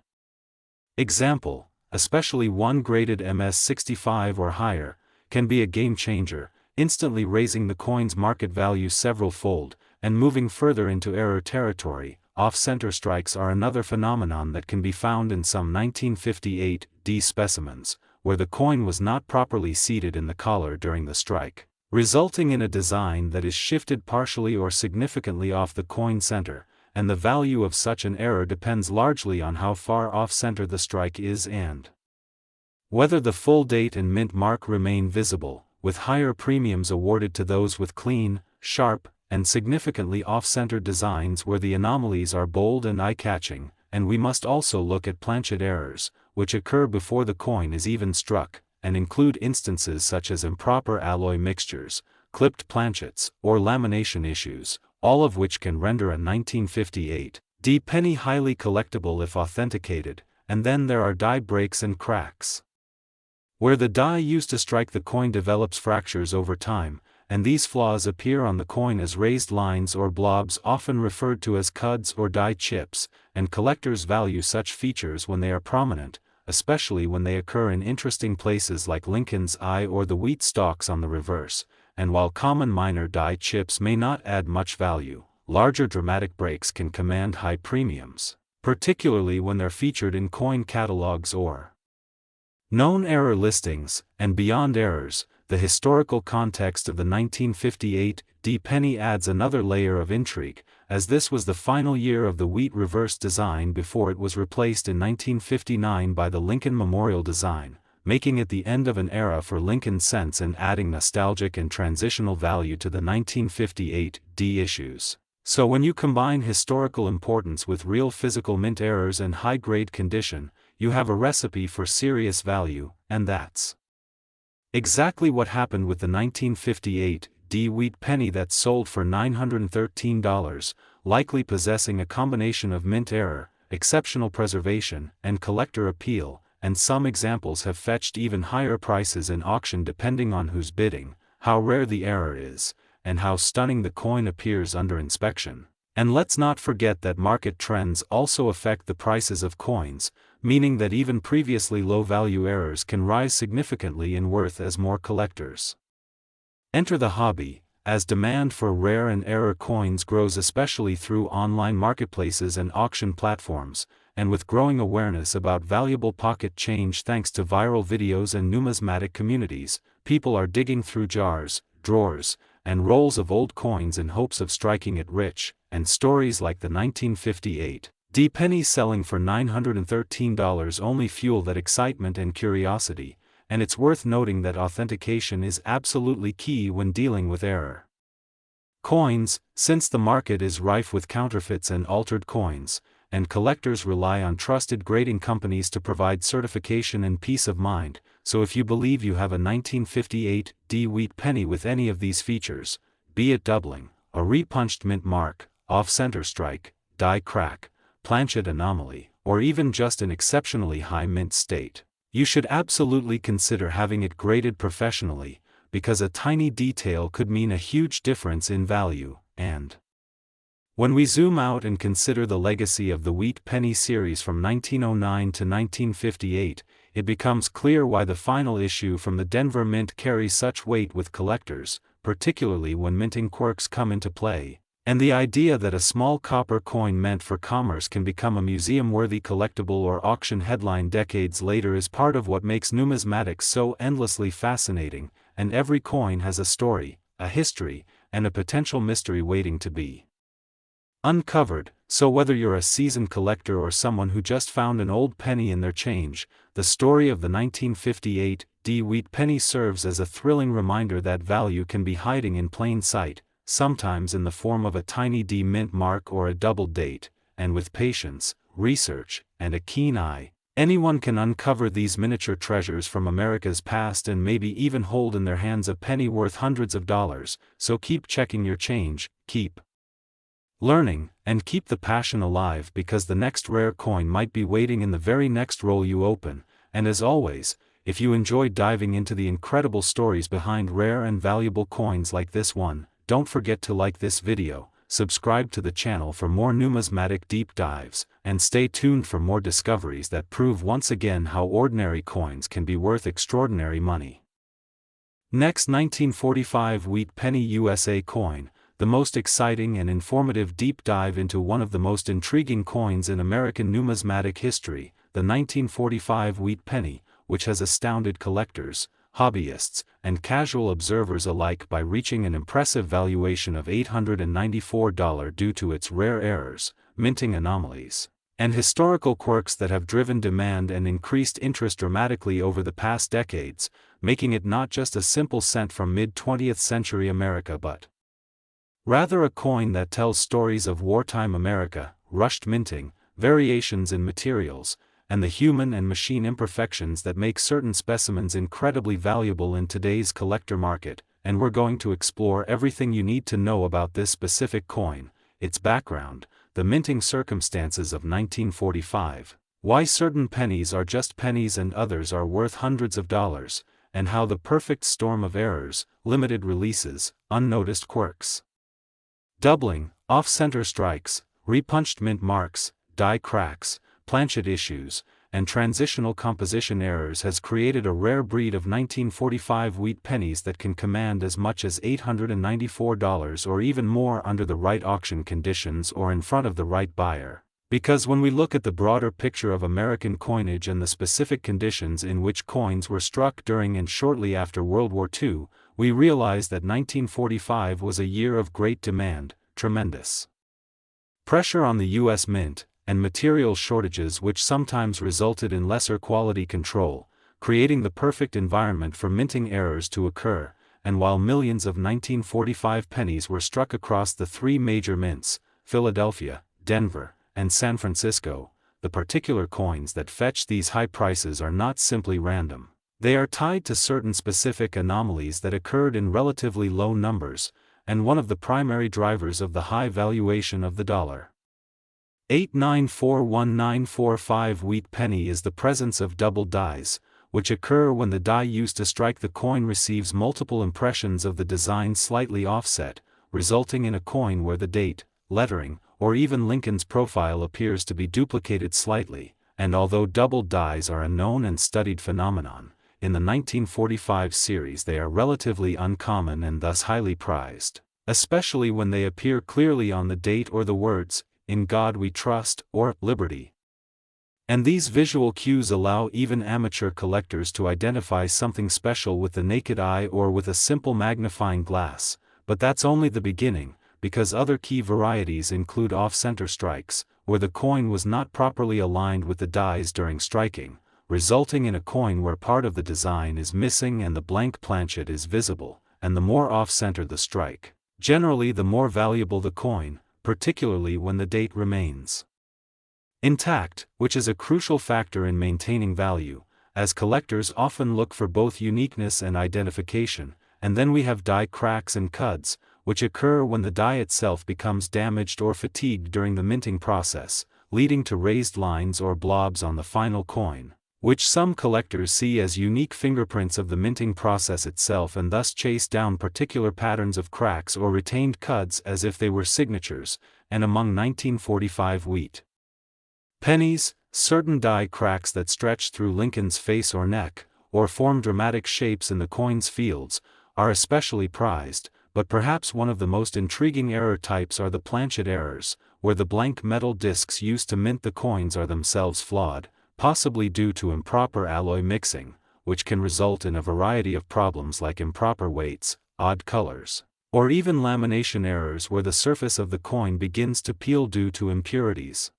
example, especially one graded MS65 or higher, can be a game changer, instantly raising the coin's market value several-fold, and moving further into error territory. Off-center strikes are another phenomenon that can be found in some 1958 D specimens, where the coin was not properly seated in the collar during the strike, resulting in a design that is shifted partially or significantly off the coin center, and the value of such an error depends largely on how far off-center the strike is and whether the full date and mint mark remain visible, with higher premiums awarded to those with clean, sharp, and significantly off-center designs where the anomalies are bold and eye-catching. And we must also look at planchet errors, which occur before the coin is even struck, and include instances such as improper alloy mixtures, clipped planchets, or lamination issues, all of which can render a 1958 D penny highly collectible if authenticated. And then there are die breaks and cracks, where the die used to strike the coin develops fractures over time, and these flaws appear on the coin as raised lines or blobs often referred to as cuds or die chips, and collectors value such features when they are prominent, especially when they occur in interesting places like Lincoln's eye or the wheat stalks on the reverse. And while common minor die chips may not add much value, larger dramatic breaks can command high premiums, particularly when they're featured in coin catalogs or known error listings. And beyond errors, the historical context of the 1958 D penny adds another layer of intrigue, as this was the final year of the wheat reverse design before it was replaced in 1959 by the Lincoln Memorial design, making it the end of an era for Lincoln cents and adding nostalgic and transitional value to the 1958 D issues. So when you combine historical importance with real physical mint errors and high-grade condition, you have a recipe for serious value, and that's exactly what happened with the 1958 D wheat penny that sold for $913, likely possessing a combination of mint error, exceptional preservation, and collector appeal, and some examples have fetched even higher prices in auction depending on who's bidding, how rare the error is, and how stunning the coin appears under inspection. And let's not forget that market trends also affect the prices of coins, meaning that even previously low-value errors can rise significantly in worth as more collectors enter the hobby, as demand for rare and error coins grows, especially through online marketplaces and auction platforms, and with growing awareness about valuable pocket change thanks to viral videos and numismatic communities. People are digging through jars, drawers, and rolls of old coins in hopes of striking it rich, and stories like the 1958 penny selling for $913 only fuel that excitement and curiosity. And it's worth noting that authentication is absolutely key when dealing with error coins, since the market is rife with counterfeits and altered coins, and collectors rely on trusted grading companies to provide certification and peace of mind. So if you believe you have a 1958 wheat penny with any of these features, be it doubling, a repunched mint mark, off-center strike, die crack, planchet anomaly, or even just an exceptionally high mint state, you should absolutely consider having it graded professionally, because a tiny detail could mean a huge difference in value. And when we zoom out and consider the legacy of the wheat penny series from 1909 to 1958, it becomes clear why the final issue from the Denver Mint carries such weight with collectors, particularly when minting quirks come into play. And the idea that a small copper coin meant for commerce can become a museum-worthy collectible or auction headline decades later is part of what makes numismatics so endlessly fascinating, and every coin has a story, a history, and a potential mystery waiting to be uncovered. So whether you're a seasoned collector or someone who just found an old penny in their change, the story of the 1958 wheat penny serves as a thrilling reminder that value can be hiding in plain sight, sometimes in the form of a tiny D mint mark or a double date, and with patience, research, and a keen eye, anyone can uncover these miniature treasures from America's past and maybe even hold in their hands a penny worth hundreds of dollars. So keep checking your change, keep learning, and keep the passion alive, because the next rare coin might be waiting in the very next roll you open. And as always, if you enjoyed diving into the incredible stories behind rare and valuable coins like this one, don't forget to like this video, subscribe to the channel for more numismatic deep dives, and stay tuned for more discoveries that prove once again how ordinary coins can be worth extraordinary money. Next, 1945 wheat penny USA coin, the most exciting and informative deep dive into one of the most intriguing coins in American numismatic history, the 1945 wheat penny, which has astounded collectors, hobbyists, and casual observers alike by reaching an impressive valuation of $894 due to its rare errors, minting anomalies, and historical quirks that have driven demand and increased interest dramatically over the past decades, making it not just a simple cent from mid-20th century America but rather a coin that tells stories of wartime America, rushed minting, variations in materials, and the human and machine imperfections that make certain specimens incredibly valuable in today's collector market. And we're going to explore everything you need to know about this specific coin, its background, the minting circumstances of 1945, why certain pennies are just pennies and others are worth hundreds of dollars, and how the perfect storm of errors, limited releases, unnoticed quirks, doubling, off-center strikes, repunched mint marks, die cracks, planchet issues, and transitional composition errors has created a rare breed of 1945 wheat pennies that can command as much as $894 or even more under the right auction conditions or in front of the right buyer. Because when we look at the broader picture of American coinage and the specific conditions in which coins were struck during and shortly after World War II, we realize that 1945 was a year of great demand, tremendous pressure on the U.S. Mint, and material shortages which sometimes resulted in lesser quality control, creating the perfect environment for minting errors to occur. And while millions of 1945 pennies were struck across the three major mints, Philadelphia, Denver, and San Francisco, the particular coins that fetch these high prices are not simply random. They are tied to certain specific anomalies that occurred in relatively low numbers, and one of the primary drivers of the high valuation of the dollar. 894145 wheat penny is the presence of double dies, which occur when the die used to strike the coin receives multiple impressions of the design slightly offset, resulting in a coin where the date, lettering, or even Lincoln's profile appears to be duplicated slightly, and although doubled dies are a known and studied phenomenon, in the 1945 series they are relatively uncommon and thus highly prized, especially when they appear clearly on the date or the words, "In God We Trust," or "Liberty." And these visual cues allow even amateur collectors to identify something special with the naked eye or with a simple magnifying glass, but that's only the beginning, because other key varieties include off-center strikes, where the coin was not properly aligned with the dies during striking, resulting in a coin where part of the design is missing and the blank planchet is visible, and the more off-center the strike, generally the more valuable the coin, particularly when the date remains intact, which is a crucial factor in maintaining value, as collectors often look for both uniqueness and identification. And then we have die cracks and cuds, which occur when the die itself becomes damaged or fatigued during the minting process, leading to raised lines or blobs on the final coin, which some collectors see as unique fingerprints of the minting process itself and thus chase down particular patterns of cracks or retained cuds as if they were signatures. And among 1945 wheat pennies, certain die cracks that stretch through Lincoln's face or neck, or form dramatic shapes in the coin's fields, are especially prized, but perhaps one of the most intriguing error types are the planchet errors, where the blank metal discs used to mint the coins are themselves flawed, possibly due to improper alloy mixing, which can result in a variety of problems like improper weights, odd colors, or even lamination errors where the surface of the coin begins to peel due to impurities.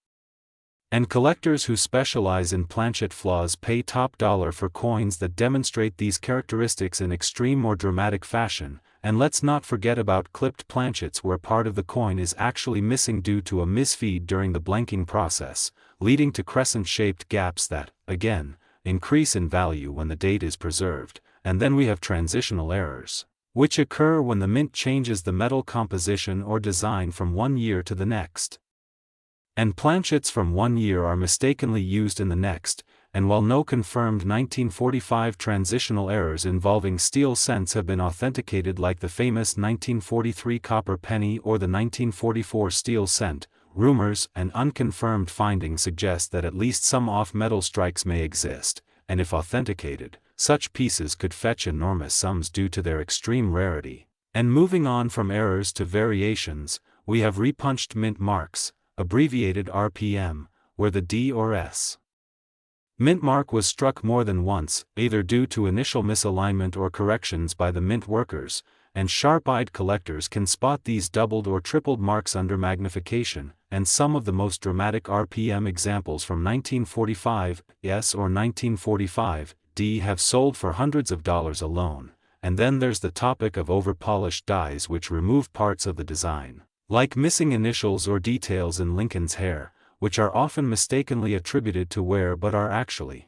And collectors who specialize in planchet flaws pay top dollar for coins that demonstrate these characteristics in extreme or dramatic fashion. And let's not forget about clipped planchets where part of the coin is actually missing due to a misfeed during the blanking process, leading to crescent-shaped gaps that, again, increase in value when the date is preserved. And then we have transitional errors, which occur when the mint changes the metal composition or design from one year to the next. And planchets from one year are mistakenly used in the next, and while no confirmed 1945 transitional errors involving steel cents have been authenticated like the famous 1943 copper penny or the 1944 steel cent, rumors and unconfirmed findings suggest that at least some off-metal strikes may exist, and if authenticated, such pieces could fetch enormous sums due to their extreme rarity. And moving on from errors to variations, we have repunched mint marks, abbreviated RPM, where the D or S mint mark was struck more than once, either due to initial misalignment or corrections by the mint workers, and sharp-eyed collectors can spot these doubled or tripled marks under magnification, and some of the most dramatic RPM examples from 1945 S or 1945 D have sold for hundreds of dollars alone. And then there's the topic of over-polished dies which remove parts of the design, like missing initials or details in Lincoln's hair, which are often mistakenly attributed to wear but are actually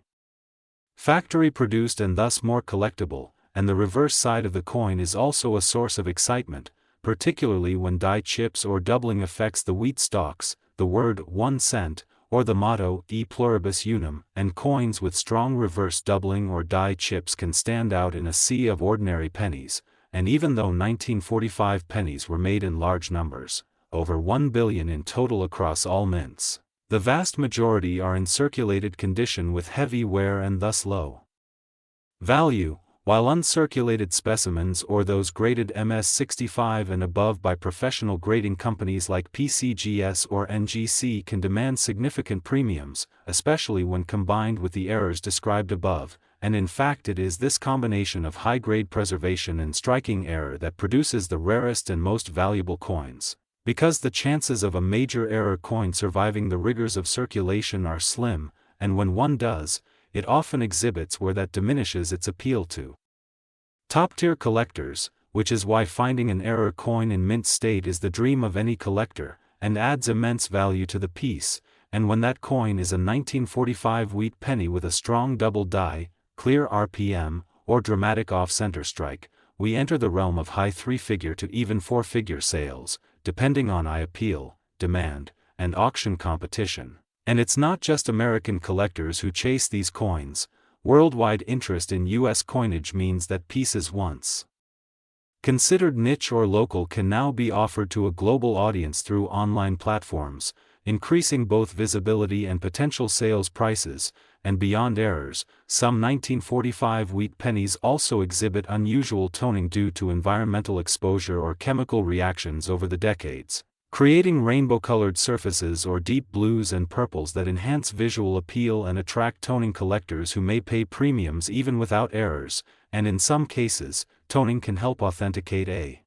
factory-produced and thus more collectible. And the reverse side of the coin is also a source of excitement, particularly when die chips or doubling affects the wheat stalks, the word 1 cent, or the motto E pluribus unum, and coins with strong reverse doubling or die chips can stand out in a sea of ordinary pennies. And even though 1945 pennies were made in large numbers, over 1 billion in total across all mints, the vast majority are in circulated condition with heavy wear and thus low value, while uncirculated specimens or those graded MS-65 and above by professional grading companies like PCGS or NGC can demand significant premiums, especially when combined with the errors described above. And in fact it is this combination of high-grade preservation and striking error that produces the rarest and most valuable coins, because the chances of a major error coin surviving the rigors of circulation are slim, and when one does, it often exhibits where that diminishes its appeal to top-tier collectors, which is why finding an error coin in mint state is the dream of any collector, and adds immense value to the piece. And when that coin is a 1945 wheat penny with a strong double die, clear RPM, or dramatic off-center strike, we enter the realm of high three-figure to even four-figure sales, depending on eye appeal, demand, and auction competition. And it's not just American collectors who chase these coins. Worldwide interest in U.S. coinage means that pieces once considered niche or local can now be offered to a global audience through online platforms, increasing both visibility and potential sales prices. And beyond errors, some 1945 wheat pennies also exhibit unusual toning due to environmental exposure or chemical reactions over the decades, creating rainbow-colored surfaces or deep blues and purples that enhance visual appeal and attract toning collectors who may pay premiums even without errors, and in some cases, toning can help authenticate a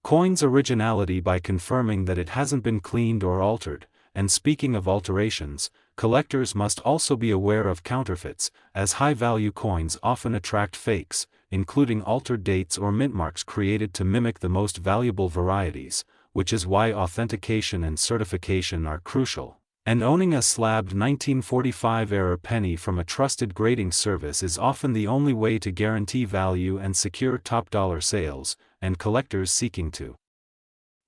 coin's originality by confirming that it hasn't been cleaned or altered. And speaking of alterations, collectors must also be aware of counterfeits, as high-value coins often attract fakes, including altered dates or mint marks created to mimic the most valuable varieties, which is why authentication and certification are crucial. And owning a slabbed 1945-era penny from a trusted grading service is often the only way to guarantee value and secure top-dollar sales, and collectors seeking to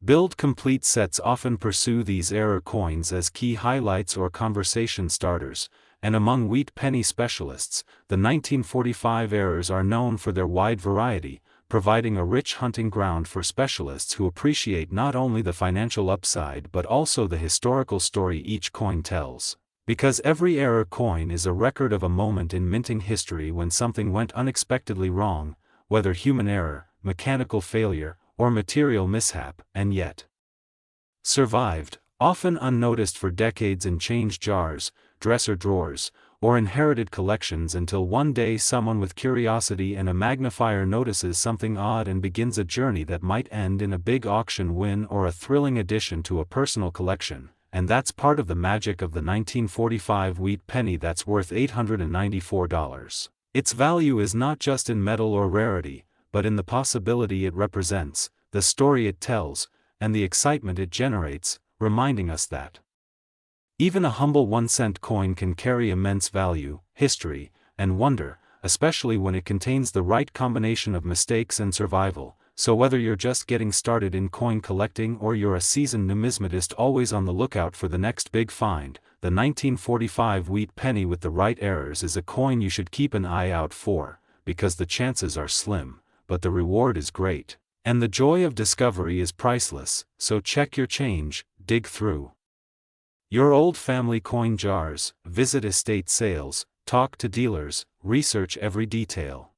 build complete sets often pursue these error coins as key highlights or conversation starters, and among wheat penny specialists, the 1945 errors are known for their wide variety, providing a rich hunting ground for specialists who appreciate not only the financial upside but also the historical story each coin tells. Because every error coin is a record of a moment in minting history when something went unexpectedly wrong, whether human error, mechanical failure, or material mishap, and yet survived, often unnoticed for decades in change jars, dresser drawers, or inherited collections until one day someone with curiosity and a magnifier notices something odd and begins a journey that might end in a big auction win or a thrilling addition to a personal collection. And that's part of the magic of the 1945 wheat penny that's worth $894. Its value is not just in metal or rarity, but in the possibility it represents, the story it tells, and the excitement it generates, reminding us that even a humble 1-cent coin can carry immense value, history, and wonder, especially when it contains the right combination of mistakes and survival. So whether you're just getting started in coin collecting or you're a seasoned numismatist always on the lookout for the next big find, the 1945 wheat penny with the right errors is a coin you should keep an eye out for, because the chances are slim, but the reward is great, and the joy of discovery is priceless. So check your change, dig through your old family coin jars, visit estate sales, talk to dealers, research every detail.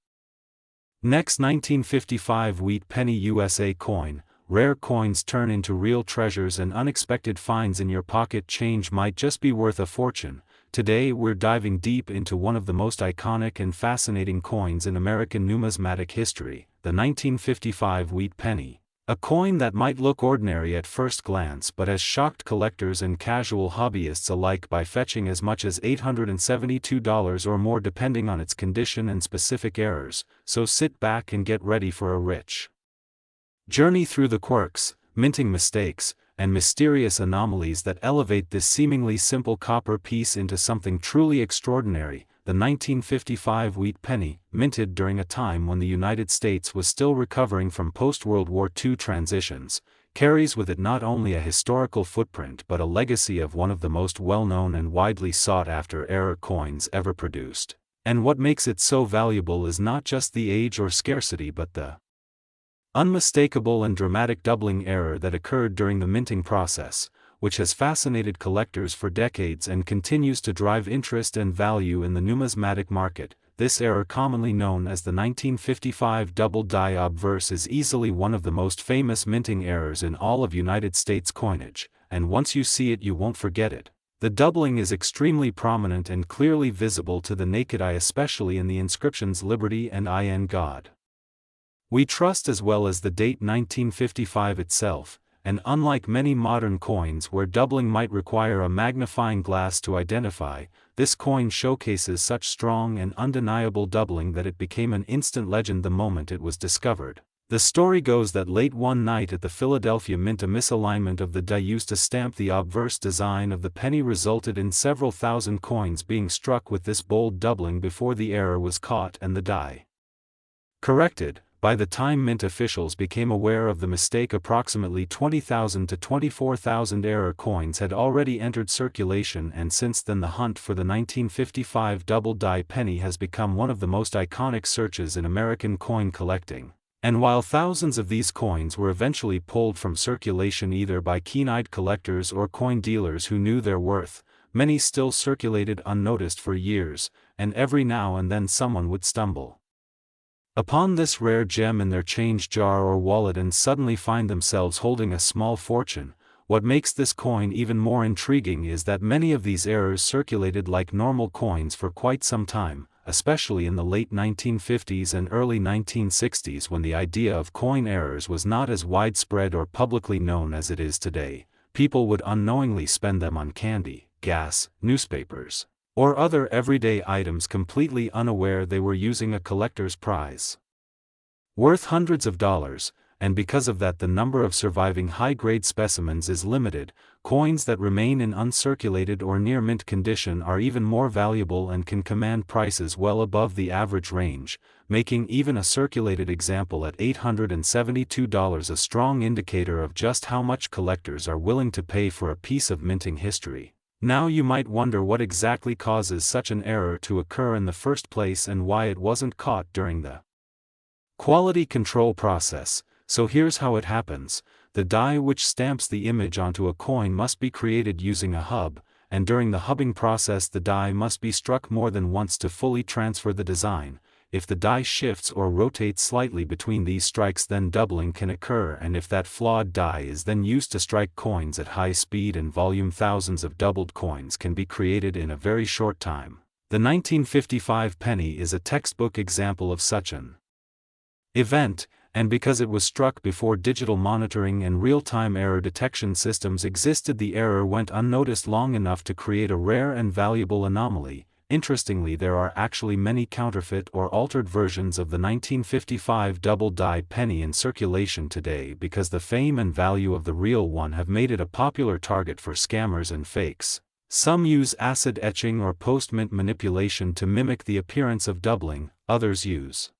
Next, 1955 wheat penny USA coin. Rare coins turn into real treasures, and unexpected finds in your pocket change might just be worth a fortune. Today we're diving deep into one of the most iconic and fascinating coins in American numismatic history, the 1955 wheat penny. A coin that might look ordinary at first glance but has shocked collectors and casual hobbyists alike by fetching as much as $872 or more depending on its condition and specific errors. So sit back and get ready for a rich journey through the quirks, minting mistakes, and mysterious anomalies that elevate this seemingly simple copper piece into something truly extraordinary. The 1955 wheat penny, minted during a time when the United States was still recovering from post-World War II transitions, carries with it not only a historical footprint but a legacy of one of the most well-known and widely sought-after error coins ever produced. And what makes it so valuable is not just the age or scarcity but the unmistakable and dramatic doubling error that occurred during the minting process, which has fascinated collectors for decades and continues to drive interest and value in the numismatic market. This error, commonly known as the 1955 double die obverse, is easily one of the most famous minting errors in all of United States coinage, and once you see it you won't forget it. The doubling is extremely prominent and clearly visible to the naked eye, especially in the inscriptions Liberty and In God We Trust, as well as the date 1955 itself. And unlike many modern coins where doubling might require a magnifying glass to identify, this coin showcases such strong and undeniable doubling that it became an instant legend the moment it was discovered. The story goes that late one night at the Philadelphia Mint, a misalignment of the die used to stamp the obverse design of the penny resulted in several thousand coins being struck with this bold doubling before the error was caught and the die corrected. By the time Mint officials became aware of the mistake, approximately 20,000 to 24,000 error coins had already entered circulation, and since then the hunt for the 1955 double die penny has become one of the most iconic searches in American coin collecting. And while thousands of these coins were eventually pulled from circulation either by keen-eyed collectors or coin dealers who knew their worth, many still circulated unnoticed for years, and every now and then someone would stumble upon this rare gem in their change jar or wallet and suddenly find themselves holding a small fortune. What makes this coin even more intriguing is that many of these errors circulated like normal coins for quite some time, especially in the late 1950s and early 1960s when the idea of coin errors was not as widespread or publicly known as it is today. People would unknowingly spend them on candy, gas, newspapers, or other everyday items completely unaware they were using a collector's prize worth hundreds of dollars, and because of that the number of surviving high-grade specimens is limited. Coins that remain in uncirculated or near-mint condition are even more valuable and can command prices well above the average range, making even a circulated example at $872 a strong indicator of just how much collectors are willing to pay for a piece of minting history. Now you might wonder what exactly causes such an error to occur in the first place and why it wasn't caught during the quality control process. So here's how it happens. The die which stamps the image onto a coin must be created using a hub, and during the hubbing process the die must be struck more than once to fully transfer the design. If the die shifts or rotates slightly between these strikes, then doubling can occur, and if that flawed die is then used to strike coins at high speed and volume, thousands of doubled coins can be created in a very short time. The 1955 penny is a textbook example of such an event, and because it was struck before digital monitoring and real-time error detection systems existed, the error went unnoticed long enough to create a rare and valuable anomaly. Interestingly, there are actually many counterfeit or altered versions of the 1955 double-die penny in circulation today because the fame and value of the real one have made it a popular target for scammers and fakes. Some use acid etching or post-mint manipulation to mimic the appearance of doubling, others use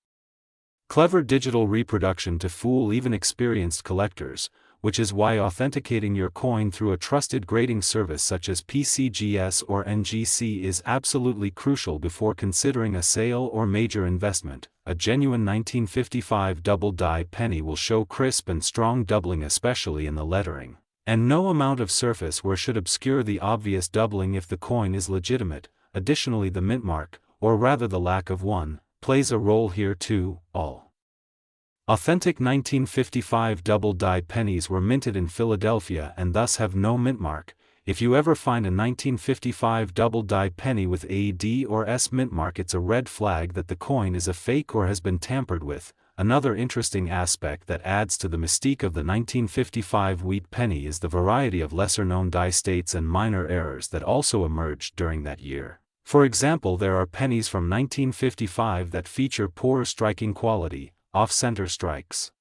clever digital reproduction to fool even experienced collectors, which is why authenticating your coin through a trusted grading service such as PCGS or NGC is absolutely crucial before considering a sale or major investment. A genuine 1955 double-die penny will show crisp and strong doubling, especially in the lettering, and no amount of surface wear should obscure the obvious doubling if the coin is legitimate. Additionally, the mint mark, or rather the lack of one, plays a role here too. All authentic 1955 double-die pennies were minted in Philadelphia and thus have no mint mark. If you ever find a 1955 double-die penny with a D or S mint mark, it's a red flag that the coin is a fake or has been tampered with. Another interesting aspect that adds to the mystique of the 1955 wheat penny is the variety of lesser-known die states and minor errors that also emerged during that year. For example, there are pennies from 1955 that feature poor striking quality, off-center strikes,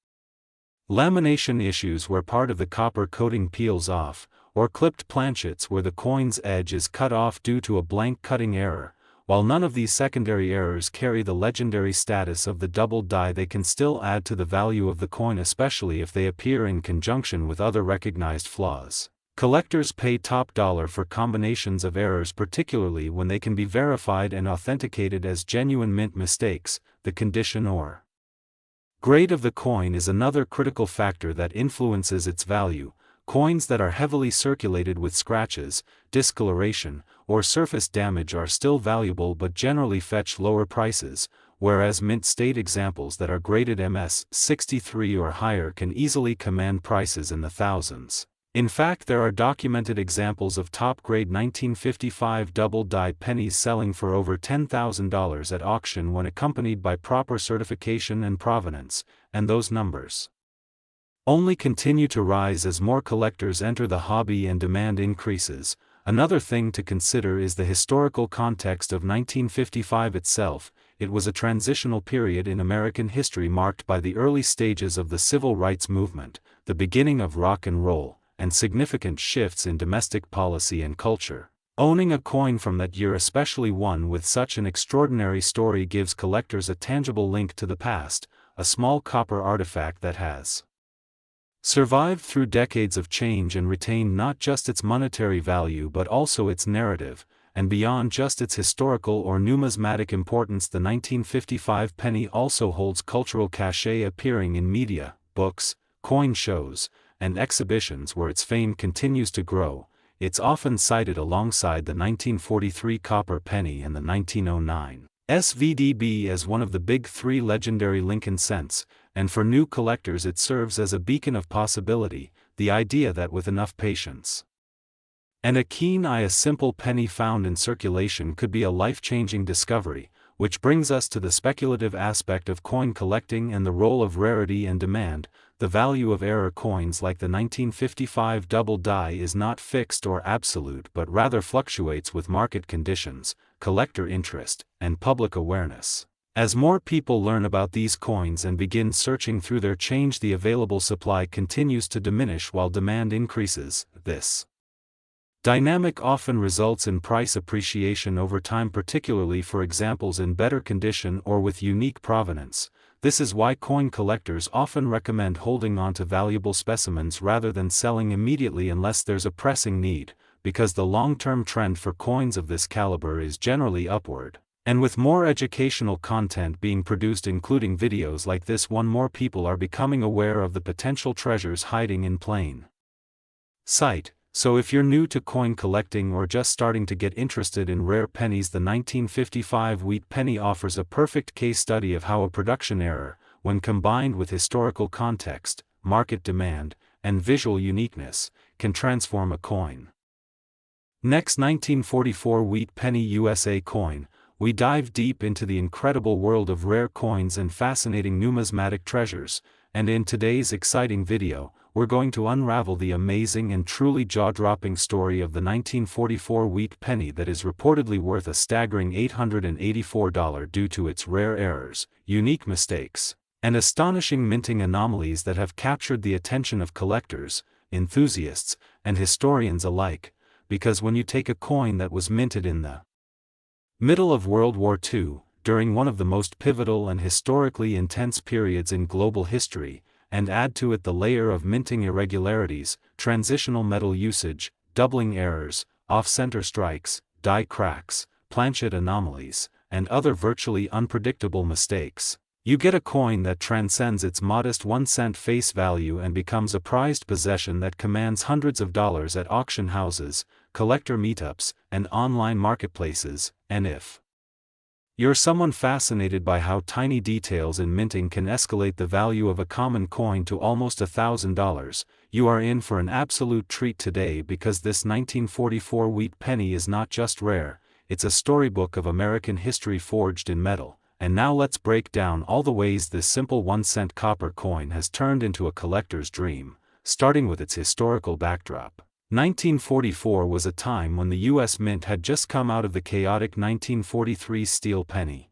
lamination issues where part of the copper coating peels off, or clipped planchets where the coin's edge is cut off due to a blank cutting error. While none of these secondary errors carry the legendary status of the double die, they can still add to the value of the coin, especially if they appear in conjunction with other recognized flaws. Collectors pay top dollar for combinations of errors, particularly when they can be verified and authenticated as genuine mint mistakes. The condition or grade of the coin is another critical factor that influences its value. Coins that are heavily circulated with scratches, discoloration, or surface damage are still valuable but generally fetch lower prices, whereas mint state examples that are graded MS 63 or higher can easily command prices in the thousands. In fact, there are documented examples of top-grade 1955 double-die pennies selling for over $10,000 at auction when accompanied by proper certification and provenance, and those numbers only continue to rise as more collectors enter the hobby and demand increases. Another thing to consider is the historical context of 1955 itself. It was a transitional period in American history marked by the early stages of the civil rights movement, the beginning of rock and roll, and significant shifts in domestic policy and culture. Owning a coin from that year, especially one with such an extraordinary story, gives collectors a tangible link to the past, a small copper artifact that has survived through decades of change and retained not just its monetary value but also its narrative. and beyond just its historical or numismatic importance, the 1955 penny also holds cultural cachet, appearing in media, books, coin shows, and exhibitions where its fame continues to grow. It's often cited alongside the 1943 copper penny and the 1909 SVDB as one of the big three legendary Lincoln cents, and for new collectors it serves as a beacon of possibility, the idea that with enough patience and a keen eye, a simple penny found in circulation could be a life-changing discovery, which brings us to the speculative aspect of coin collecting and the role of rarity and demand. The value of error coins like the 1955 double die is not fixed or absolute, but rather fluctuates with market conditions, collector interest, and public awareness. As more people learn about these coins and begin searching through their change, the available supply continues to diminish while demand increases. This dynamic often results in price appreciation over time, particularly for examples in better condition or with unique provenance. This is why coin collectors often recommend holding on to valuable specimens rather than selling immediately unless there's a pressing need, because the long-term trend for coins of this caliber is generally upward. And with more educational content being produced, including videos like this one, more people are becoming aware of the potential treasures hiding in plain sight. So if you're new to coin collecting or just starting to get interested in rare pennies, the 1955 wheat penny offers a perfect case study of how a production error, when combined with historical context, market demand, and visual uniqueness, can transform a coin. Next, 1944 wheat penny USA coin. We dive deep into the incredible world of rare coins and fascinating numismatic treasures, and in today's exciting video, we're going to unravel the amazing and truly jaw-dropping story of the 1944 wheat penny that is reportedly worth a staggering $884 due to its rare errors, unique mistakes, and astonishing minting anomalies that have captured the attention of collectors, enthusiasts, and historians alike. Because when you take a coin that was minted in the middle of World War II, during one of the most pivotal and historically intense periods in global history, and add to it the layer of minting irregularities, transitional metal usage, doubling errors, off-center strikes, die cracks, planchet anomalies, and other virtually unpredictable mistakes, you get a coin that transcends its modest 1-cent face value and becomes a prized possession that commands hundreds of dollars at auction houses, collector meetups, and online marketplaces. And if you're someone fascinated by how tiny details in minting can escalate the value of a common coin to almost $1,000, you are in for an absolute treat today, because this 1944 wheat penny is not just rare, it's a storybook of American history forged in metal. And now let's break down all the ways this simple 1-cent copper coin has turned into a collector's dream, starting with its historical backdrop. 1944 was a time when the U.S. Mint had just come out of the chaotic 1943 steel penny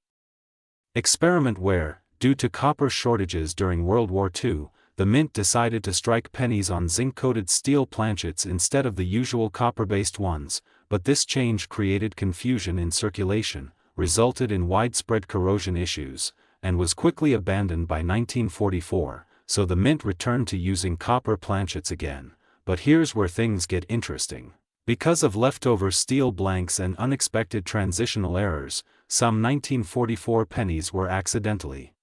experiment where, due to copper shortages during World War II, the Mint decided to strike pennies on zinc-coated steel planchets instead of the usual copper-based ones, but this change created confusion in circulation, resulted in widespread corrosion issues, and was quickly abandoned by 1944, so the Mint returned to using copper planchets again. But here's where things get interesting. Because of leftover steel blanks and unexpected transitional errors, some 1944 pennies were accidentally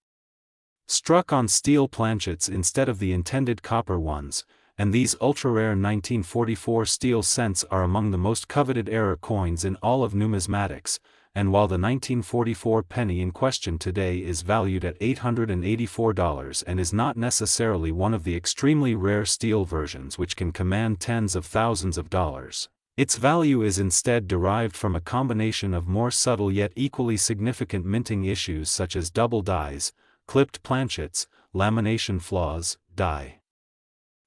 struck on steel planchets instead of the intended copper ones, and these ultra-rare 1944 steel cents are among the most coveted error coins in all of numismatics. And while the 1944 penny in question today is valued at $884 and is not necessarily one of the extremely rare steel versions which can command tens of thousands of dollars, its value is instead derived from a combination of more subtle yet equally significant minting issues such as double dies, clipped planchets, lamination flaws, die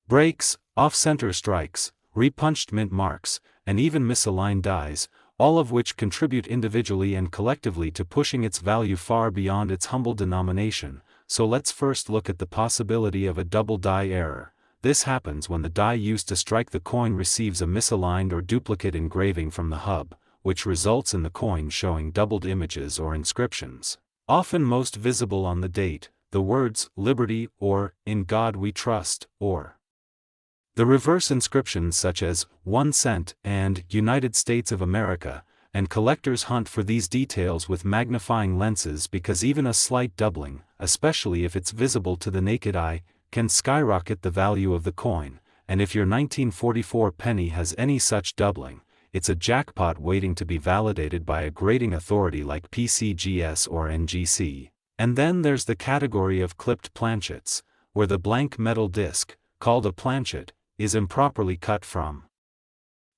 breaks, off-center strikes, repunched mint marks, and even misaligned dies, all of which contribute individually and collectively to pushing its value far beyond its humble denomination. So let's first look at the possibility of a double die error. This happens when the die used to strike the coin receives a misaligned or duplicate engraving from the hub, which results in the coin showing doubled images or inscriptions. Often most visible on the date, the words, "Liberty," or, "In God We Trust," or the reverse inscriptions such as 1 cent and United States of America, and collectors hunt for these details with magnifying lenses because even a slight doubling, especially if it's visible to the naked eye, can skyrocket the value of the coin, and if your 1944 penny has any such doubling, it's a jackpot waiting to be validated by a grading authority like PCGS or NGC. And then there's the category of clipped planchets, where the blank metal disc, called a planchet, is improperly cut from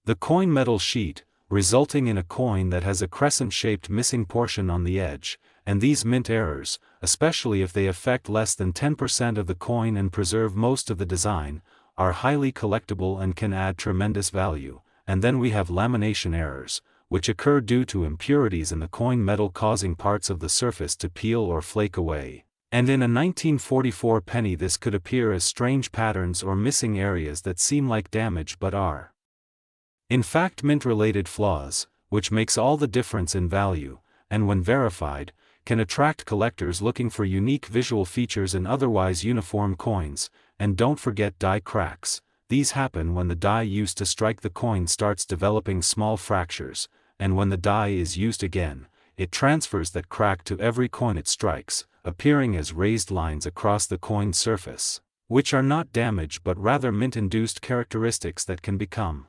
the coin metal sheet, resulting in a coin that has a crescent-shaped missing portion on the edge, and these mint errors, especially if they affect less than 10% of the coin and preserve most of the design, are highly collectible and can add tremendous value. And then we have lamination errors, which occur due to impurities in the coin metal causing parts of the surface to peel or flake away. And in a 1944 penny this could appear as strange patterns or missing areas that seem like damage but are in fact mint-related flaws, which makes all the difference in value, and when verified, can attract collectors looking for unique visual features in otherwise uniform coins. And don't forget die cracks. These happen when the die used to strike the coin starts developing small fractures, and when the die is used again, it transfers that crack to every coin it strikes, appearing as raised lines across the coin's surface, which are not damage but rather mint-induced characteristics that can become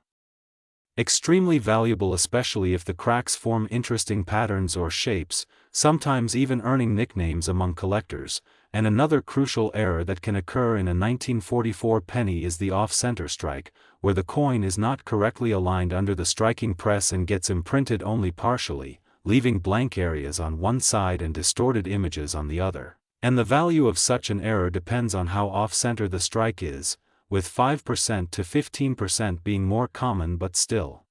extremely valuable, especially if the cracks form interesting patterns or shapes, sometimes even earning nicknames among collectors. And another crucial error that can occur in a 1944 penny is the off-center strike, where the coin is not correctly aligned under the striking press and gets imprinted only partially, leaving blank areas on one side and distorted images on the other. And the value of such an error depends on how off-center the strike is, with 5% to 15% being more common but still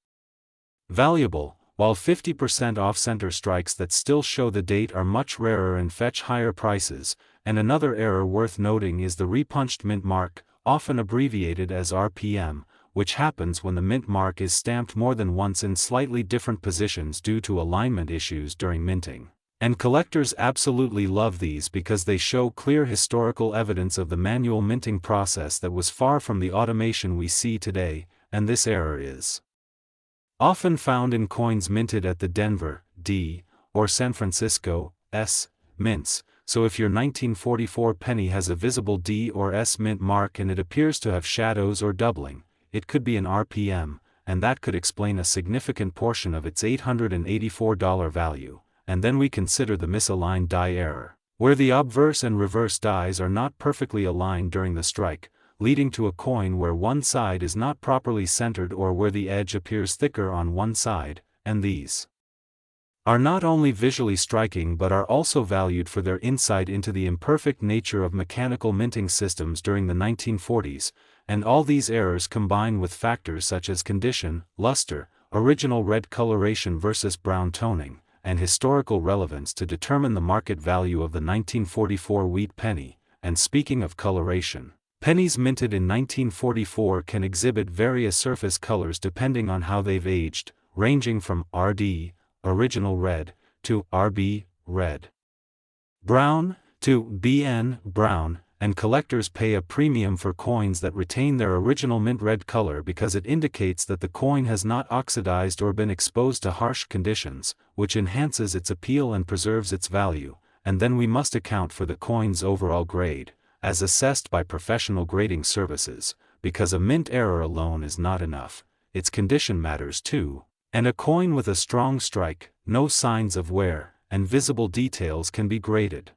valuable, while 50% off-center strikes that still show the date are much rarer and fetch higher prices. And another error worth noting is the repunched mint mark, often abbreviated as RPM, which happens when the mint mark is stamped more than once in slightly different positions due to alignment issues during minting. And collectors absolutely love these because they show clear historical evidence of the manual minting process that was far from the automation we see today, and this error is often found in coins minted at the Denver, D, or San Francisco, S, mints. So if your 1944 penny has a visible D or S mint mark and it appears to have shadows or doubling, it could be an RPM, and that could explain a significant portion of its $884 value. And then we consider the misaligned die error, where the obverse and reverse dies are not perfectly aligned during the strike, leading to a coin where one side is not properly centered or where the edge appears thicker on one side, and these are not only visually striking but are also valued for their insight into the imperfect nature of mechanical minting systems during the 1940s, and all these errors combine with factors such as condition, luster, original red coloration versus brown toning, and historical relevance to determine the market value of the 1944 wheat penny. And speaking of coloration, pennies minted in 1944 can exhibit various surface colors depending on how they've aged, ranging from RD, original red, to RB, red, brown, to BN, brown, and collectors pay a premium for coins that retain their original mint red color because it indicates that the coin has not oxidized or been exposed to harsh conditions, which enhances its appeal and preserves its value. And then we must account for the coin's overall grade, as assessed by professional grading services, because a mint error alone is not enough, its condition matters too, and a coin with a strong strike, no signs of wear, and visible details can be graded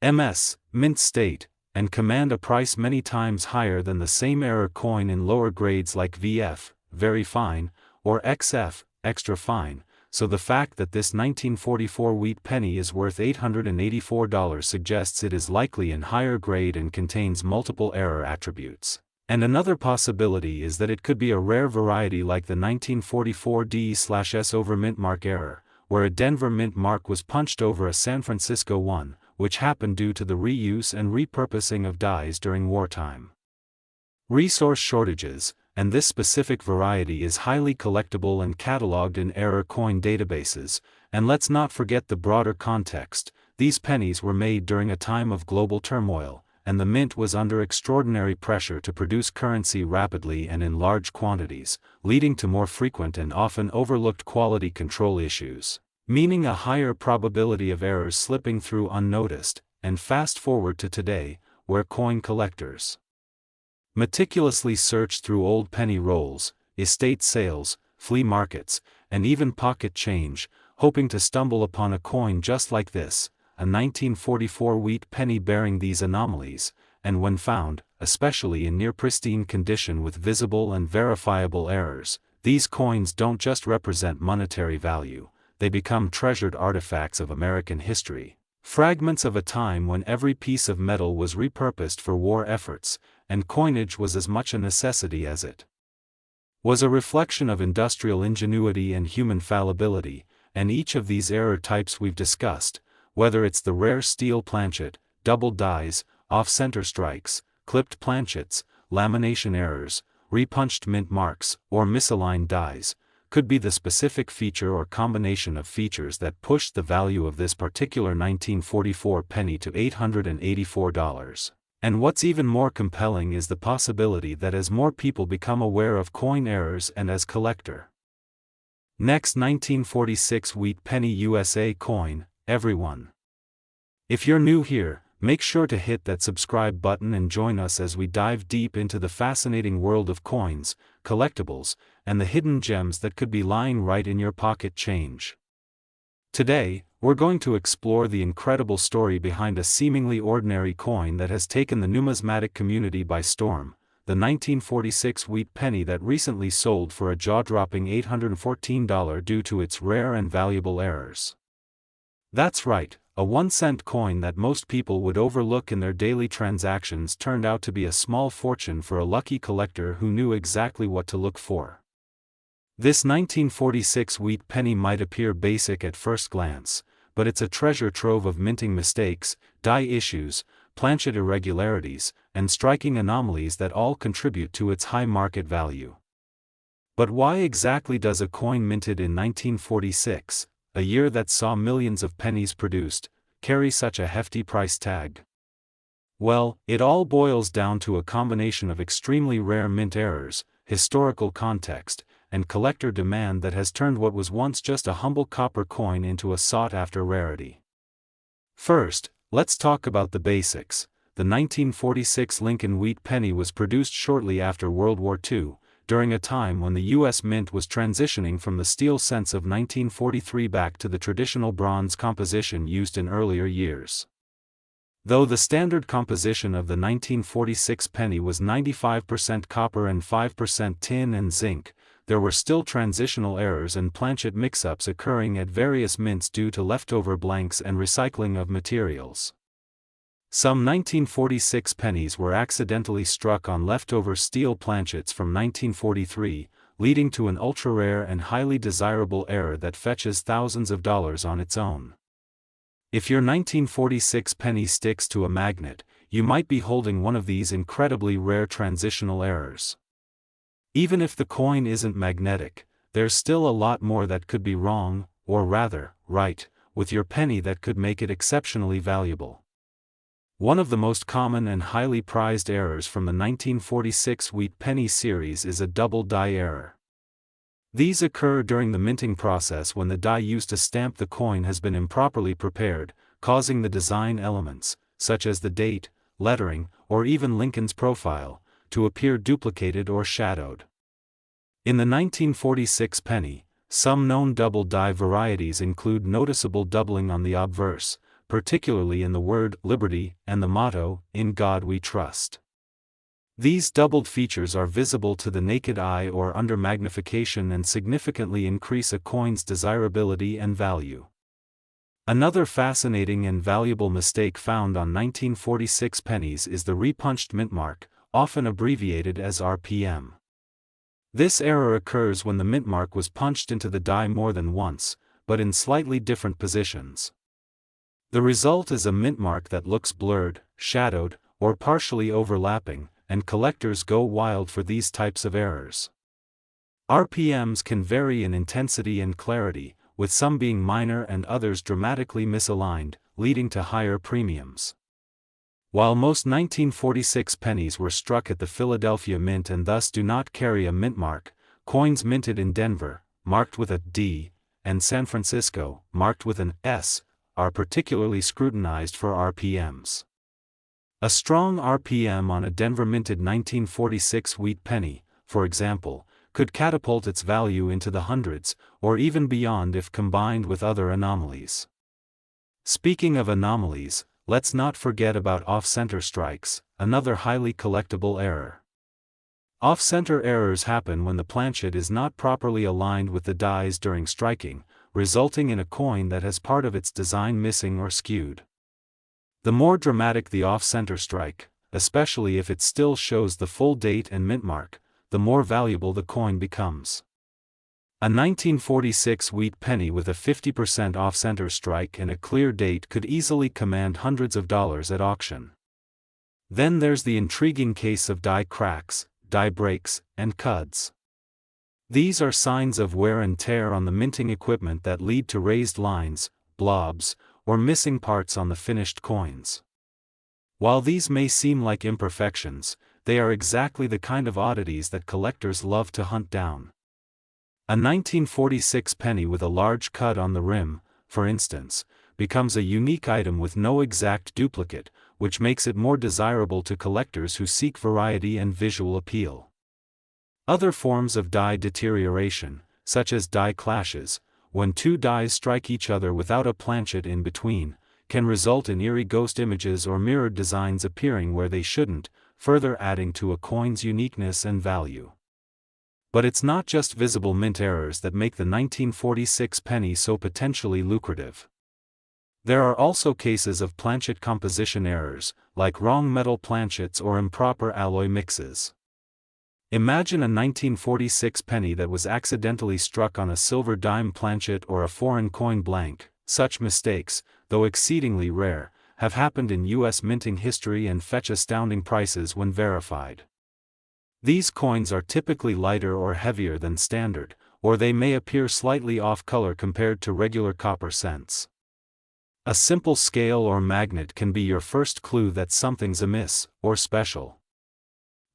MS, mint state, and command a price many times higher than the same error coin in lower grades like VF, very fine, or XF, extra fine. So the fact that this 1944 wheat penny is worth $884 suggests it is likely in higher grade and contains multiple error attributes. And another possibility is that it could be a rare variety like the 1944 D/S over mint mark error, where a Denver mint mark was punched over a San Francisco one, which happened due to the reuse and repurposing of dies during wartime resource shortages, and this specific variety is highly collectible and cataloged in error coin databases. And let's not forget the broader context, these pennies were made during a time of global turmoil, and the mint was under extraordinary pressure to produce currency rapidly and in large quantities, leading to more frequent and often overlooked quality control issues, meaning a higher probability of errors slipping through unnoticed. And fast forward to today, where coin collectors meticulously search through old penny rolls, estate sales, flea markets, and even pocket change, hoping to stumble upon a coin just like this, a 1944 wheat penny bearing these anomalies, and when found, especially in near pristine condition with visible and verifiable errors, these coins don't just represent monetary value, they become treasured artifacts of American history. Fragments of a time when every piece of metal was repurposed for war efforts, and coinage was as much a necessity as it was a reflection of industrial ingenuity and human fallibility, and each of these error types we've discussed, whether it's the rare steel planchet, double dies, off-center strikes, clipped planchets, lamination errors, repunched mint marks, or misaligned dies, could be the specific feature or combination of features that pushed the value of this particular 1944 penny to $884. And what's even more compelling is the possibility that as more people become aware of coin errors and as collector. Next 1946 wheat penny USA coin, everyone. If you're new here, make sure to hit that subscribe button and join us as we dive deep into the fascinating world of coins, collectibles, and the hidden gems that could be lying right in your pocket change. Today, we're going to explore the incredible story behind a seemingly ordinary coin that has taken the numismatic community by storm, the 1946 wheat penny that recently sold for a jaw-dropping $814 due to its rare and valuable errors. That's right, a 1-cent coin that most people would overlook in their daily transactions turned out to be a small fortune for a lucky collector who knew exactly what to look for. This 1946 wheat penny might appear basic at first glance, but it's a treasure trove of minting mistakes, die issues, planchet irregularities, and striking anomalies that all contribute to its high market value. But why exactly does a coin minted in 1946, a year that saw millions of pennies produced, carry such a hefty price tag? Well, it all boils down to a combination of extremely rare mint errors, historical context, and collector demand that has turned what was once just a humble copper coin into a sought-after rarity. First, let's talk about the basics. The 1946 Lincoln wheat penny was produced shortly after World War II, during a time when the U.S. Mint was transitioning from the steel cents of 1943 back to the traditional bronze composition used in earlier years. Though the standard composition of the 1946 penny was 95% copper and 5% tin and zinc, there were still transitional errors and planchet mix-ups occurring at various mints due to leftover blanks and recycling of materials. Some 1946 pennies were accidentally struck on leftover steel planchets from 1943, leading to an ultra-rare and highly desirable error that fetches thousands of dollars on its own. If your 1946 penny sticks to a magnet, you might be holding one of these incredibly rare transitional errors. Even if the coin isn't magnetic, there's still a lot more that could be wrong, or rather, right, with your penny that could make it exceptionally valuable. One of the most common and highly prized errors from the 1946 wheat penny series is a double die error. These occur during the minting process when the die used to stamp the coin has been improperly prepared, causing the design elements, such as the date, lettering, or even Lincoln's profile, to appear duplicated or shadowed. In the 1946 penny, some known double die varieties include noticeable doubling on the obverse, particularly in the word liberty and the motto, "In God We Trust." These doubled features are visible to the naked eye or under magnification and significantly increase a coin's desirability and value. Another fascinating and valuable mistake found on 1946 pennies is the repunched mint mark, often abbreviated as RPM. This error occurs when the mint mark was punched into the die more than once, but in slightly different positions. The result is a mint mark that looks blurred, shadowed, or partially overlapping, and collectors go wild for these types of errors. RPMs can vary in intensity and clarity, with some being minor and others dramatically misaligned, leading to higher premiums. While most 1946 pennies were struck at the Philadelphia Mint and thus do not carry a mint mark, coins minted in Denver, marked with a D, and San Francisco, marked with an S, are particularly scrutinized for RPMs. A strong RPM on a Denver minted 1946 wheat penny, for example, could catapult its value into the hundreds, or even beyond if combined with other anomalies. Speaking of anomalies, let's not forget about off-center strikes, another highly collectible error. Off-center errors happen when the planchet is not properly aligned with the dies during striking, resulting in a coin that has part of its design missing or skewed. The more dramatic the off-center strike, especially if it still shows the full date and mint mark, the more valuable the coin becomes. A 1946 wheat penny with a 50% off-center strike and a clear date could easily command hundreds of dollars at auction. Then there's the intriguing case of die cracks, die breaks, and cuds. These are signs of wear and tear on the minting equipment that lead to raised lines, blobs, or missing parts on the finished coins. While these may seem like imperfections, they are exactly the kind of oddities that collectors love to hunt down. A 1946 penny with a large cut on the rim, for instance, becomes a unique item with no exact duplicate, which makes it more desirable to collectors who seek variety and visual appeal. Other forms of die deterioration, such as die clashes, when two dies strike each other without a planchet in between, can result in eerie ghost images or mirrored designs appearing where they shouldn't, further adding to a coin's uniqueness and value. But it's not just visible mint errors that make the 1946 penny so potentially lucrative. There are also cases of planchet composition errors, like wrong metal planchets or improper alloy mixes. Imagine a 1946 penny that was accidentally struck on a silver dime planchet or a foreign coin blank. Such mistakes, though exceedingly rare, have happened in U.S. minting history and fetch astounding prices when verified. These coins are typically lighter or heavier than standard, or they may appear slightly off-color compared to regular copper cents. A simple scale or magnet can be your first clue that something's amiss, or special.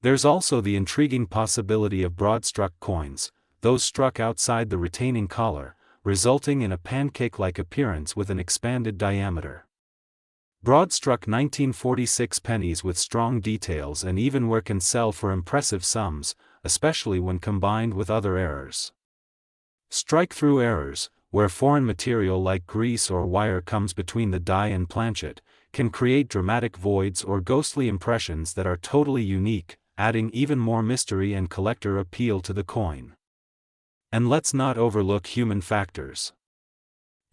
There's also the intriguing possibility of broad-struck coins, those struck outside the retaining collar, resulting in a pancake-like appearance with an expanded diameter. Broad-struck 1946 pennies with strong details and evenware can sell for impressive sums, especially when combined with other errors. Strike-through errors, where foreign material like grease or wire comes between the die and planchet, can create dramatic voids or ghostly impressions that are totally unique, adding even more mystery and collector appeal to the coin. And let's not overlook human factors.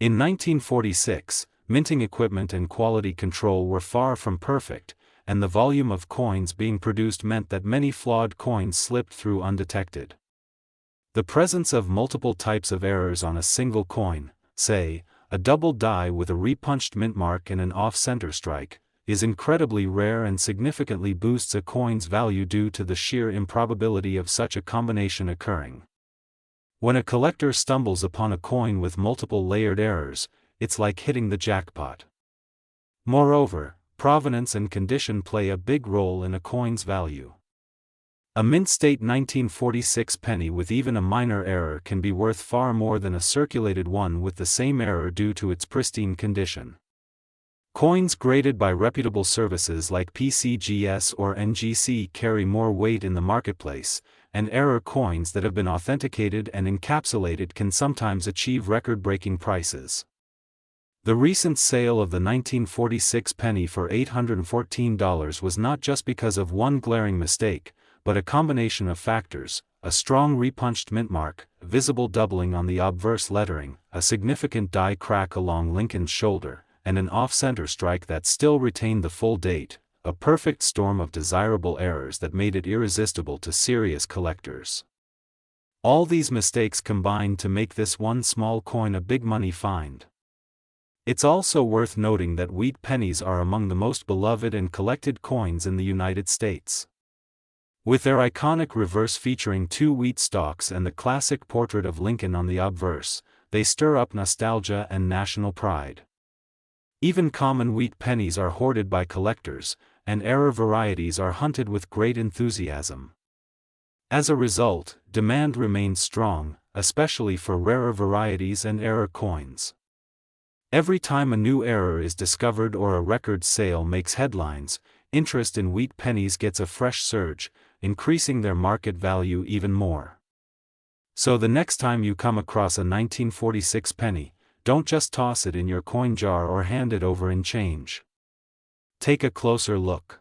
In 1946, minting equipment and quality control were far from perfect, and the volume of coins being produced meant that many flawed coins slipped through undetected. The presence of multiple types of errors on a single coin, say, a double die with a repunched mint mark and an off-center strike, is incredibly rare and significantly boosts a coin's value due to the sheer improbability of such a combination occurring. When a collector stumbles upon a coin with multiple layered errors, it's like hitting the jackpot. Moreover, provenance and condition play a big role in a coin's value. A mint-state 1946 penny with even a minor error can be worth far more than a circulated one with the same error due to its pristine condition. Coins graded by reputable services like PCGS or NGC carry more weight in the marketplace, and error coins that have been authenticated and encapsulated can sometimes achieve record-breaking prices. The recent sale of the 1946 penny for $814 was not just because of one glaring mistake, but a combination of factors: a strong repunched mint mark, visible doubling on the obverse lettering, a significant die crack along Lincoln's shoulder, and an off-center strike that still retained the full date, a perfect storm of desirable errors that made it irresistible to serious collectors. All these mistakes combined to make this one small coin a big money find. It's also worth noting that wheat pennies are among the most beloved and collected coins in the United States. With their iconic reverse featuring two wheat stalks and the classic portrait of Lincoln on the obverse, they stir up nostalgia and national pride. Even common wheat pennies are hoarded by collectors, and error varieties are hunted with great enthusiasm. As a result, demand remains strong, especially for rarer varieties and error coins. Every time a new error is discovered or a record sale makes headlines, interest in wheat pennies gets a fresh surge, increasing their market value even more. So the next time you come across a 1946 penny, don't just toss it in your coin jar or hand it over in change. Take a closer look.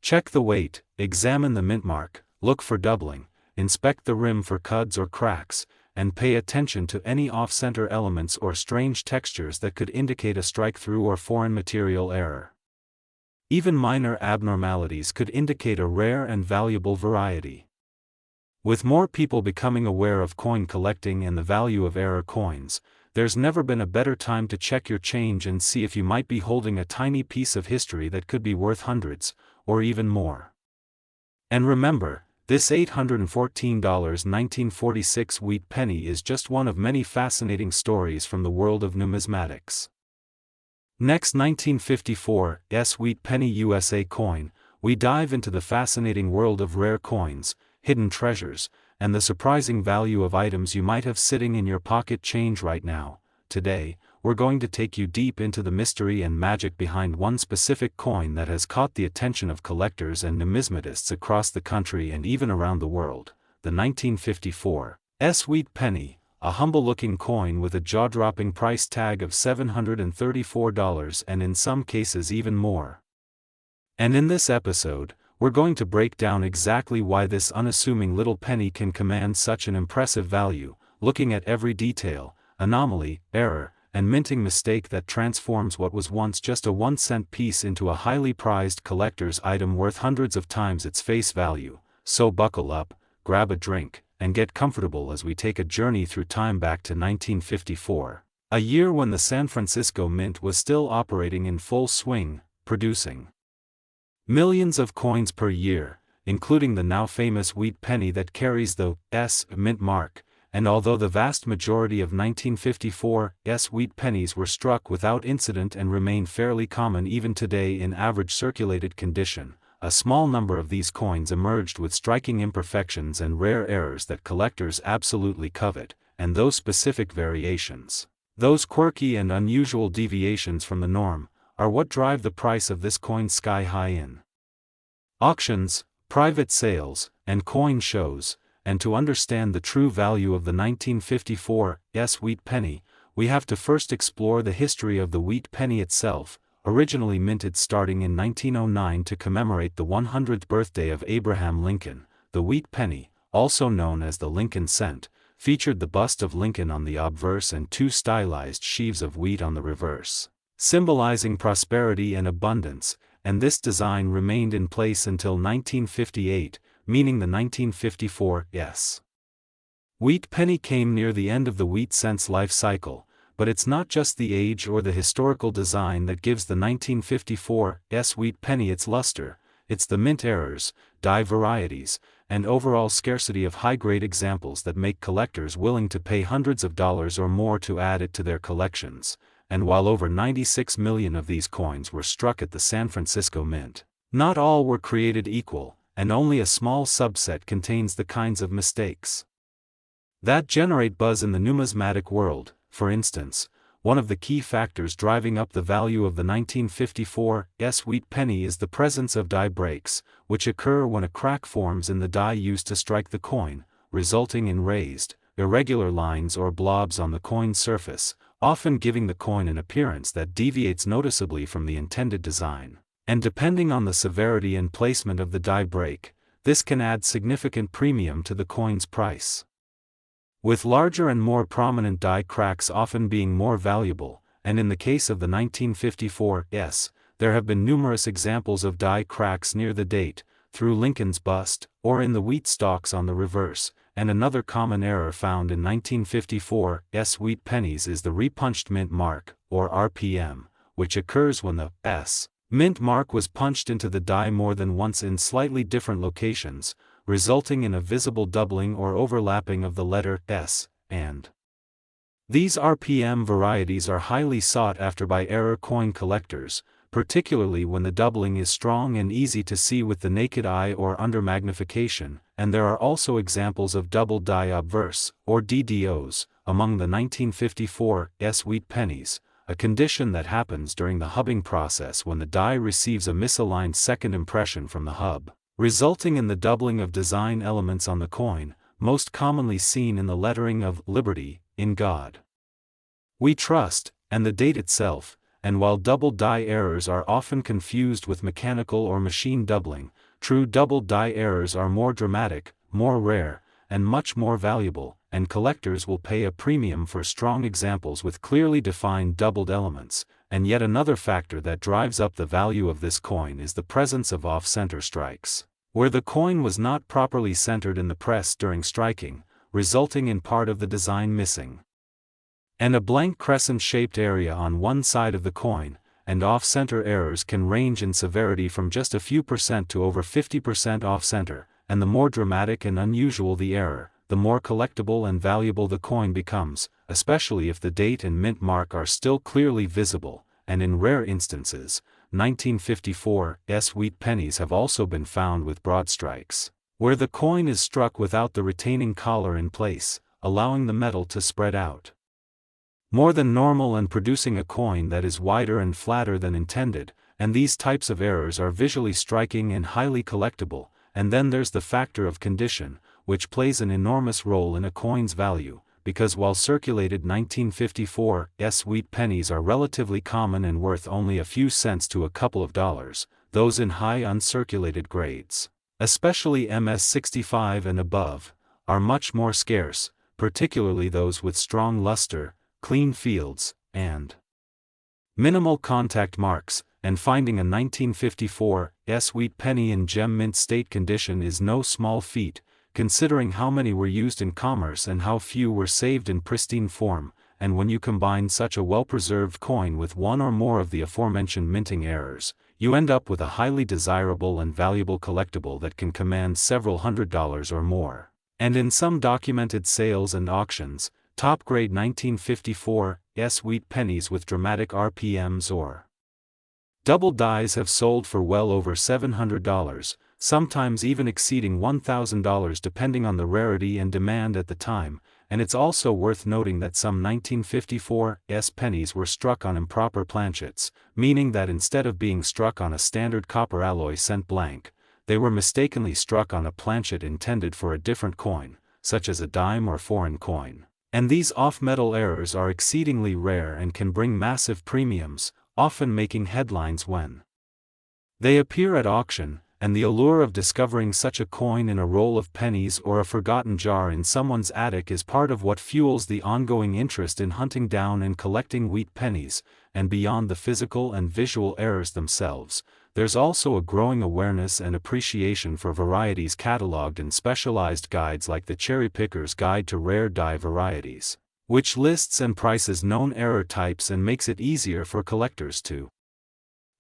Check the weight, examine the mint mark, look for doubling, inspect the rim for cuds or cracks, and pay attention to any off-center elements or strange textures that could indicate a strike-through or foreign material error. Even minor abnormalities could indicate a rare and valuable variety. With more people becoming aware of coin collecting and the value of error coins, there's never been a better time to check your change and see if you might be holding a tiny piece of history that could be worth hundreds, or even more. And remember, this $814 1946 wheat penny is just one of many fascinating stories from the world of numismatics. Next, 1954 wheat penny USA coin, we dive into the fascinating world of rare coins, hidden treasures, and the surprising value of items you might have sitting in your pocket change right now. Today, we're going to take you deep into the mystery and magic behind one specific coin that has caught the attention of collectors and numismatists across the country and even around the world, the 1954 wheat penny, a humble-looking coin with a jaw-dropping price tag of $734 and in some cases even more. And in this episode, we're going to break down exactly why this unassuming little penny can command such an impressive value, looking at every detail, anomaly, error, and minting mistake that transforms what was once just a 1-cent piece into a highly prized collector's item worth hundreds of times its face value. So buckle up, grab a drink, and get comfortable as we take a journey through time back to 1954, a year when the San Francisco Mint was still operating in full swing, producing millions of coins per year, including the now famous wheat penny that carries the S mint mark, and although the vast majority of 1954 wheat pennies were struck without incident and remain fairly common even today in average circulated condition, a small number of these coins emerged with striking imperfections and rare errors that collectors absolutely covet, and those specific variations, those quirky and unusual deviations from the norm, are what drive the price of this coin sky high in auctions, private sales, and coin shows. And to understand the true value of the 1954 wheat penny, we have to first explore the history of the wheat penny itself. Originally minted starting in 1909 to commemorate the 100th birthday of Abraham Lincoln, the wheat penny, also known as the Lincoln cent, featured the bust of Lincoln on the obverse and 2 stylized sheaves of wheat on the reverse, symbolizing prosperity and abundance, and this design remained in place until 1958, meaning the 1954 wheat penny came near the end of the wheat cent's life cycle. But it's not just the age or the historical design that gives the 1954 wheat penny its luster, it's the mint errors, die varieties, and overall scarcity of high-grade examples that make collectors willing to pay hundreds of dollars or more to add it to their collections. And while over 96 million of these coins were struck at the San Francisco Mint, not all were created equal, and only a small subset contains the kinds of mistakes that generate buzz in the numismatic world. For instance, one of the key factors driving up the value of the 1954 wheat penny is the presence of die breaks, which occur when a crack forms in the die used to strike the coin, resulting in raised, irregular lines or blobs on the coin's surface, often giving the coin an appearance that deviates noticeably from the intended design. And depending on the severity and placement of the die break, this can add significant premium to the coin's price. With larger and more prominent die cracks often being more valuable, and in the case of the 1954 there have been numerous examples of die cracks near the date, through Lincoln's bust, or in the wheat stalks on the reverse, and another common error found in 1954 wheat pennies is the repunched mint mark, or RPM, which occurs when the mint mark was punched into the die more than once in slightly different locations, resulting in a visible doubling or overlapping of the letter S, and these RPM varieties are highly sought after by error coin collectors, particularly when the doubling is strong and easy to see with the naked eye or under magnification, and there are also examples of double die obverse, or DDOs, among the 1954 wheat pennies, a condition that happens during the hubbing process when the die receives a misaligned second impression from the hub, resulting in the doubling of design elements on the coin, most commonly seen in the lettering of Liberty, in God We Trust, and the date itself. And while double die errors are often confused with mechanical or machine doubling, true double die errors are more dramatic, more rare, and much more valuable, and collectors will pay a premium for strong examples with clearly defined doubled elements. And yet another factor that drives up the value of this coin is the presence of off-center strikes, where the coin was not properly centered in the press during striking, resulting in part of the design missing. And a blank crescent-shaped area on one side of the coin, and off-center errors can range in severity from just a few percent to over 50% off-center, and the more dramatic and unusual the error, the more collectible and valuable the coin becomes, especially if the date and mint mark are still clearly visible, and in rare instances, 1954 wheat pennies have also been found with broad strikes, where the coin is struck without the retaining collar in place, allowing the metal to spread out more than normal and producing a coin that is wider and flatter than intended, and these types of errors are visually striking and highly collectible. And then there's the factor of condition, which plays an enormous role in a coin's value, because while circulated 1954 wheat pennies are relatively common and worth only a few cents to a couple of dollars, those in high uncirculated grades, especially MS-65 and above, are much more scarce, particularly those with strong luster, clean fields, and minimal contact marks, and finding a 1954 wheat penny in gem mint state condition is no small feat, considering how many were used in commerce and how few were saved in pristine form. And when you combine such a well-preserved coin with one or more of the aforementioned minting errors, you end up with a highly desirable and valuable collectible that can command several $100s or more. And in some documented sales and auctions, top-grade 1954 wheat pennies with dramatic RPMs or double dies have sold for well over $700, sometimes even exceeding $1,000 depending on the rarity and demand at the time. And it's also worth noting that some 1954 pennies were struck on improper planchets, meaning that instead of being struck on a standard copper alloy cent blank, they were mistakenly struck on a planchet intended for a different coin, such as a dime or foreign coin. And these off-metal errors are exceedingly rare and can bring massive premiums, often making headlines when they appear at auction. And the allure of discovering such a coin in a roll of pennies or a forgotten jar in someone's attic is part of what fuels the ongoing interest in hunting down and collecting wheat pennies. And beyond the physical and visual errors themselves, there's also a growing awareness and appreciation for varieties cataloged in specialized guides like the Cherry Picker's Guide to Rare Die Varieties, which lists and prices known error types and makes it easier for collectors to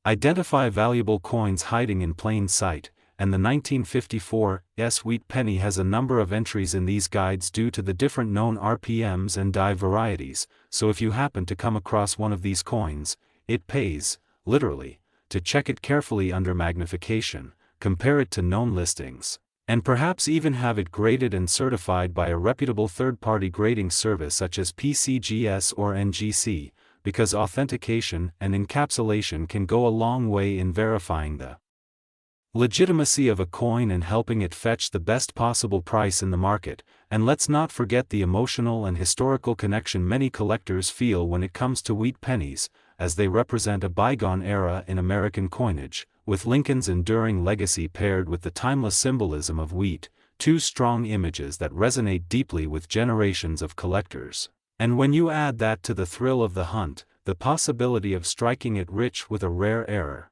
identify valuable coins hiding in plain sight. And the 1954 wheat penny has a number of entries in these guides due to the different known RPMs and die varieties, so if you happen to come across one of these coins, it pays, literally, to check it carefully under magnification, compare it to known listings, and perhaps even have it graded and certified by a reputable third-party grading service such as PCGS or NGC, because authentication and encapsulation can go a long way in verifying the legitimacy of a coin and helping it fetch the best possible price in the market. And let's not forget the emotional and historical connection many collectors feel when it comes to wheat pennies, as they represent a bygone era in American coinage, with Lincoln's enduring legacy paired with the timeless symbolism of wheat, two strong images that resonate deeply with generations of collectors. And when you add that to the thrill of the hunt, the possibility of striking it rich with a rare error,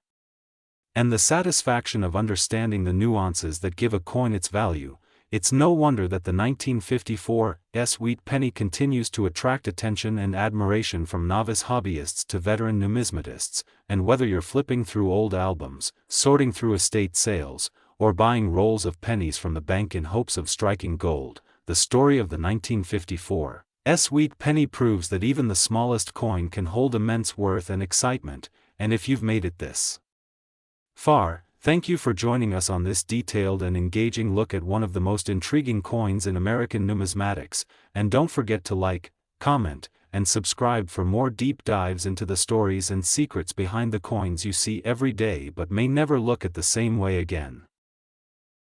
and the satisfaction of understanding the nuances that give a coin its value, it's no wonder that the 1954 wheat penny continues to attract attention and admiration from novice hobbyists to veteran numismatists. And whether you're flipping through old albums, sorting through estate sales, or buying rolls of pennies from the bank in hopes of striking gold, the story of the 1954 wheat penny proves that even the smallest coin can hold immense worth and excitement. and if you've made it this far, thank you for joining us on this detailed and engaging look at one of the most intriguing coins in American numismatics, and don't forget to like, comment, and subscribe for more deep dives into the stories and secrets behind the coins you see every day but may never look at the same way again.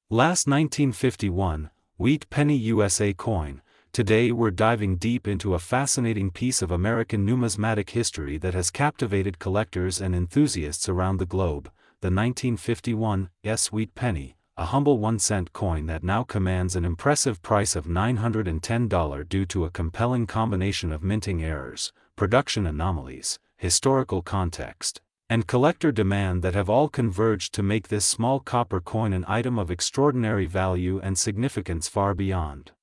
Last 1951, Wheat Penny USA coin. Today we're diving deep into a fascinating piece of American numismatic history that has captivated collectors and enthusiasts around the globe, the 1951 Wheat Penny, a humble 1-cent coin that now commands an impressive price of $910 due to a compelling combination of minting errors, production anomalies, historical context, and collector demand that have all converged to make this small copper coin an item of extraordinary value and significance far beyond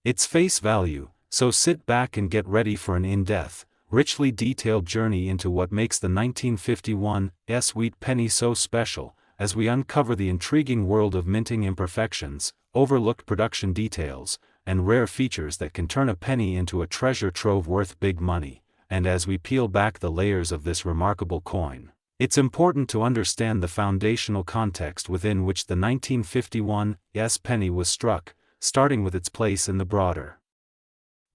its face value. So sit back and get ready for an in-depth, richly detailed journey into what makes the 1951 Wheat Penny so special, as we uncover the intriguing world of minting imperfections, overlooked production details, and rare features that can turn a penny into a treasure trove worth big money. And as we peel back the layers of this remarkable coin, it's important to understand the foundational context within which the 1951 penny was struck, starting with its place in the broader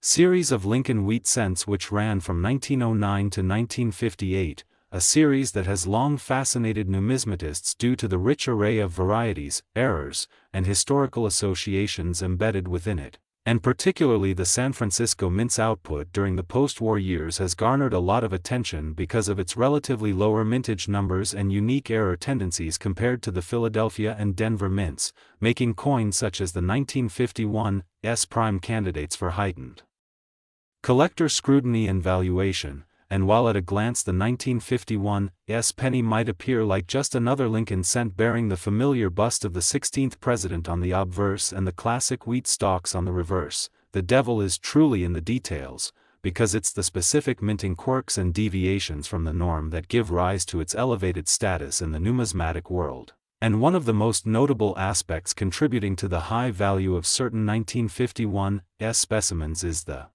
series of Lincoln wheat cents which ran from 1909 to 1958, a series that has long fascinated numismatists due to the rich array of varieties, errors, and historical associations embedded within it. And particularly the San Francisco Mint's output during the post-war years has garnered a lot of attention because of its relatively lower mintage numbers and unique error tendencies compared to the Philadelphia and Denver mints, making coins such as the 1951 prime candidates for heightened collector scrutiny and valuation. And while at a glance the 1951 penny might appear like just another Lincoln cent bearing the familiar bust of the 16th president on the obverse and the classic wheat stalks on the reverse, the devil is truly in the details, because it's the specific minting quirks and deviations from the norm that give rise to its elevated status in the numismatic world. And one of the most notable aspects contributing to the high value of certain 1951 specimens is the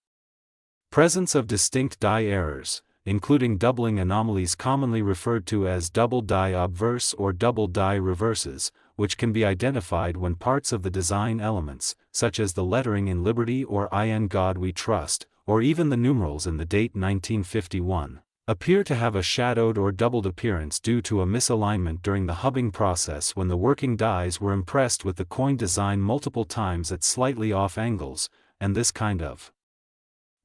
presence of distinct die errors, including doubling anomalies commonly referred to as double die obverse or double die reverses, which can be identified when parts of the design elements, such as the lettering in Liberty or In God We Trust, or even the numerals in the date 1951, appear to have a shadowed or doubled appearance due to a misalignment during the hubbing process when the working dies were impressed with the coin design multiple times at slightly off angles, and this kind of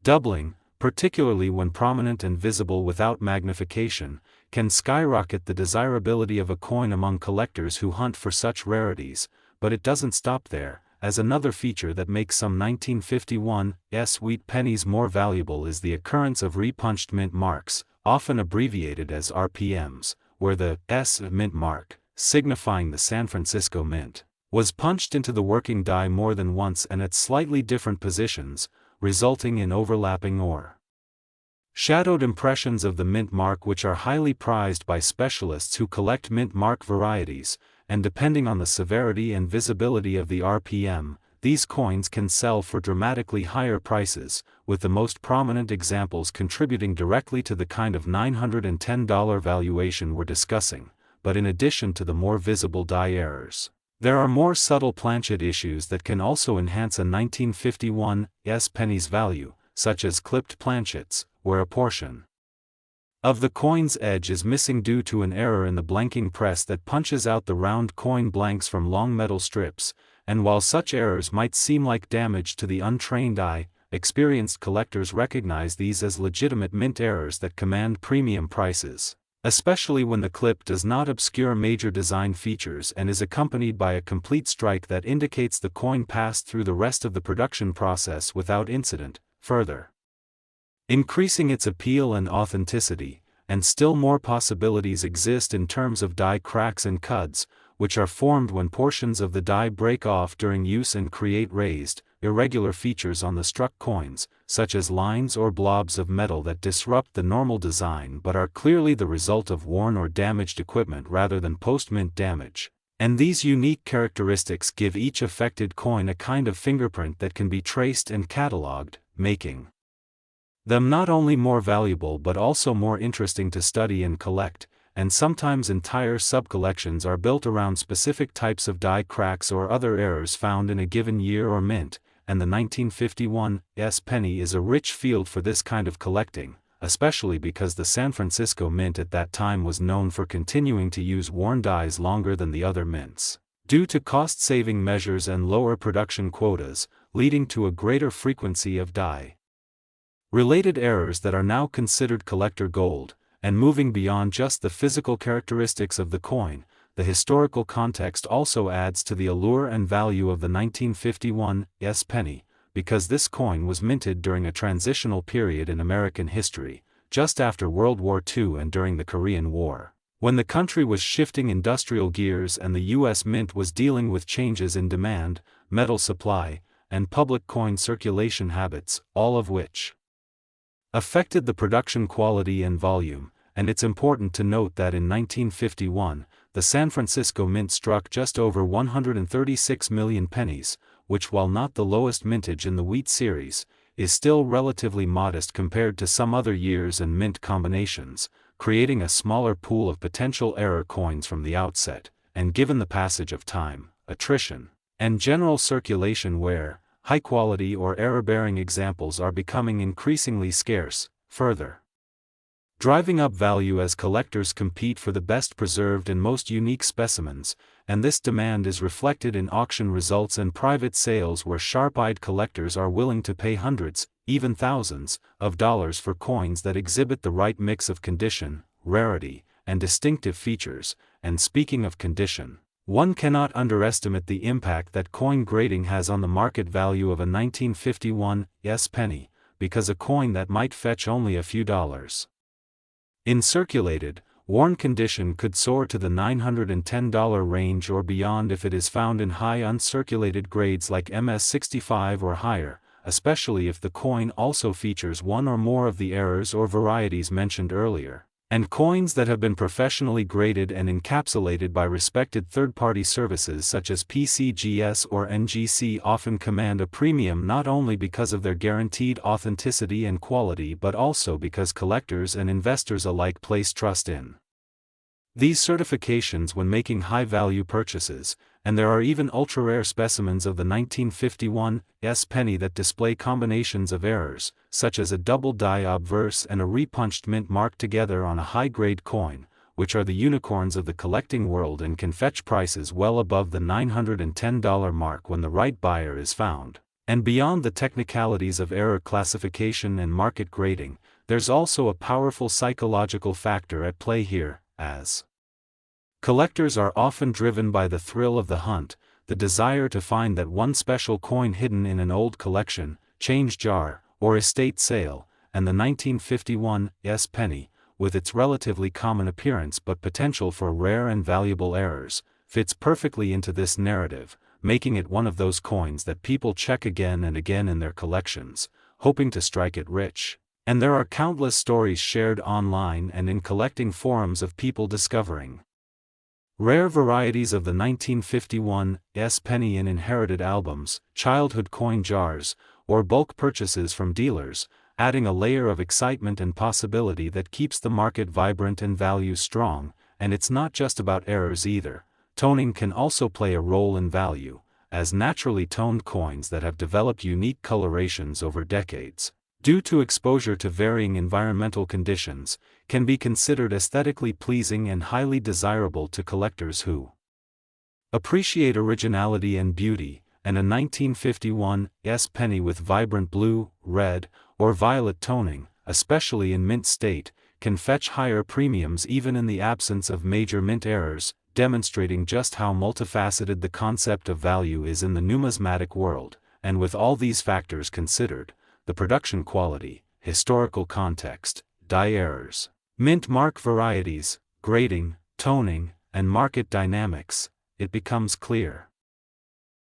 doubling, particularly when prominent and visible without magnification, can skyrocket the desirability of a coin among collectors who hunt for such rarities. But it doesn't stop there, as another feature that makes some 1951 wheat pennies more valuable is the occurrence of repunched mint marks, often abbreviated as RPMs, where the S mint mark, signifying the San Francisco Mint, was punched into the working die more than once and at slightly different positions, resulting in overlapping or shadowed impressions of the mint mark which are highly prized by specialists who collect mint mark varieties, and depending on the severity and visibility of the RPM, these coins can sell for dramatically higher prices, with the most prominent examples contributing directly to the kind of $910 valuation we're discussing. But in addition to the more visible die errors, there are more subtle planchet issues that can also enhance a 1951 penny's value, such as clipped planchets, where a portion of the coin's edge is missing due to an error in the blanking press that punches out the round coin blanks from long metal strips. And while such errors might seem like damage to the untrained eye, experienced collectors recognize these as legitimate mint errors that command premium prices, especially when the clip does not obscure major design features and is accompanied by a complete strike that indicates the coin passed through the rest of the production process without incident, further increasing its appeal and authenticity. And still more possibilities exist in terms of die cracks and cuds, which are formed when portions of the die break off during use and create raised, irregular features on the struck coins, such as lines or blobs of metal that disrupt the normal design but are clearly the result of worn or damaged equipment rather than post-mint damage. And these unique characteristics give each affected coin a kind of fingerprint that can be traced and catalogued, making them not only more valuable but also more interesting to study and collect, and sometimes entire sub-collections are built around specific types of die cracks or other errors found in a given year or mint, and the 1951's penny is a rich field for this kind of collecting, especially because the San Francisco Mint at that time was known for continuing to use worn dies longer than the other mints, due to cost-saving measures and lower production quotas, leading to a greater frequency of die-related errors that are now considered collector gold. And moving beyond just the physical characteristics of the coin, the historical context also adds to the allure and value of the 1951's penny, because this coin was minted during a transitional period in American history, just after World War II and during the Korean War, when the country was shifting industrial gears and the U.S. Mint was dealing with changes in demand, metal supply, and public coin circulation habits, all of which affected the production quality and volume. And it's important to note that in 1951, the San Francisco Mint struck just over 136 million pennies, which, while not the lowest mintage in the wheat series, is still relatively modest compared to some other years and mint combinations, creating a smaller pool of potential error coins from the outset, and given the passage of time, attrition, and general circulation where high-quality or error-bearing examples are becoming increasingly scarce, further driving up value as collectors compete for the best preserved and most unique specimens, and this demand is reflected in auction results and private sales where sharp-eyed collectors are willing to pay hundreds, even thousands, of dollars for coins that exhibit the right mix of condition, rarity, and distinctive features. And speaking of condition, one cannot underestimate the impact that coin grading has on the market value of a 1951's penny, because a coin that might fetch only a few dollars in circulated, worn condition could soar to the $910 range or beyond if it is found in high uncirculated grades like MS65 or higher, especially if the coin also features one or more of the errors or varieties mentioned earlier. And coins that have been professionally graded and encapsulated by respected third-party services such as PCGS or NGC often command a premium not only because of their guaranteed authenticity and quality but also because collectors and investors alike place trust in these certifications when making high-value purchases, and there are even ultra-rare specimens of the 1951's penny that display combinations of errors, such as a double die obverse and a repunched mint marked together on a high-grade coin, which are the unicorns of the collecting world and can fetch prices well above the $910 mark when the right buyer is found. And beyond the technicalities of error classification and market grading, there's also a powerful psychological factor at play here, as collectors are often driven by the thrill of the hunt, the desire to find that one special coin hidden in an old collection, change jar, or estate sale, and the 1951's penny, with its relatively common appearance but potential for rare and valuable errors, fits perfectly into this narrative, making it one of those coins that people check again and again in their collections, hoping to strike it rich. And there are countless stories shared online and in collecting forums of people discovering rare varieties of the 1951's penny in inherited albums, childhood coin jars, or bulk purchases from dealers, adding a layer of excitement and possibility that keeps the market vibrant and value strong. And it's not just about errors either. Toning can also play a role in value, as naturally toned coins that have developed unique colorations over decades, due to exposure to varying environmental conditions, can be considered aesthetically pleasing and highly desirable to collectors who appreciate originality and beauty. And a 1951's penny with vibrant blue, red, or violet toning, especially in mint state, can fetch higher premiums even in the absence of major mint errors, demonstrating just how multifaceted the concept of value is in the numismatic world. And with all these factors considered, the production quality, historical context, die errors, mint mark varieties, grading, toning, and market dynamics, it becomes clear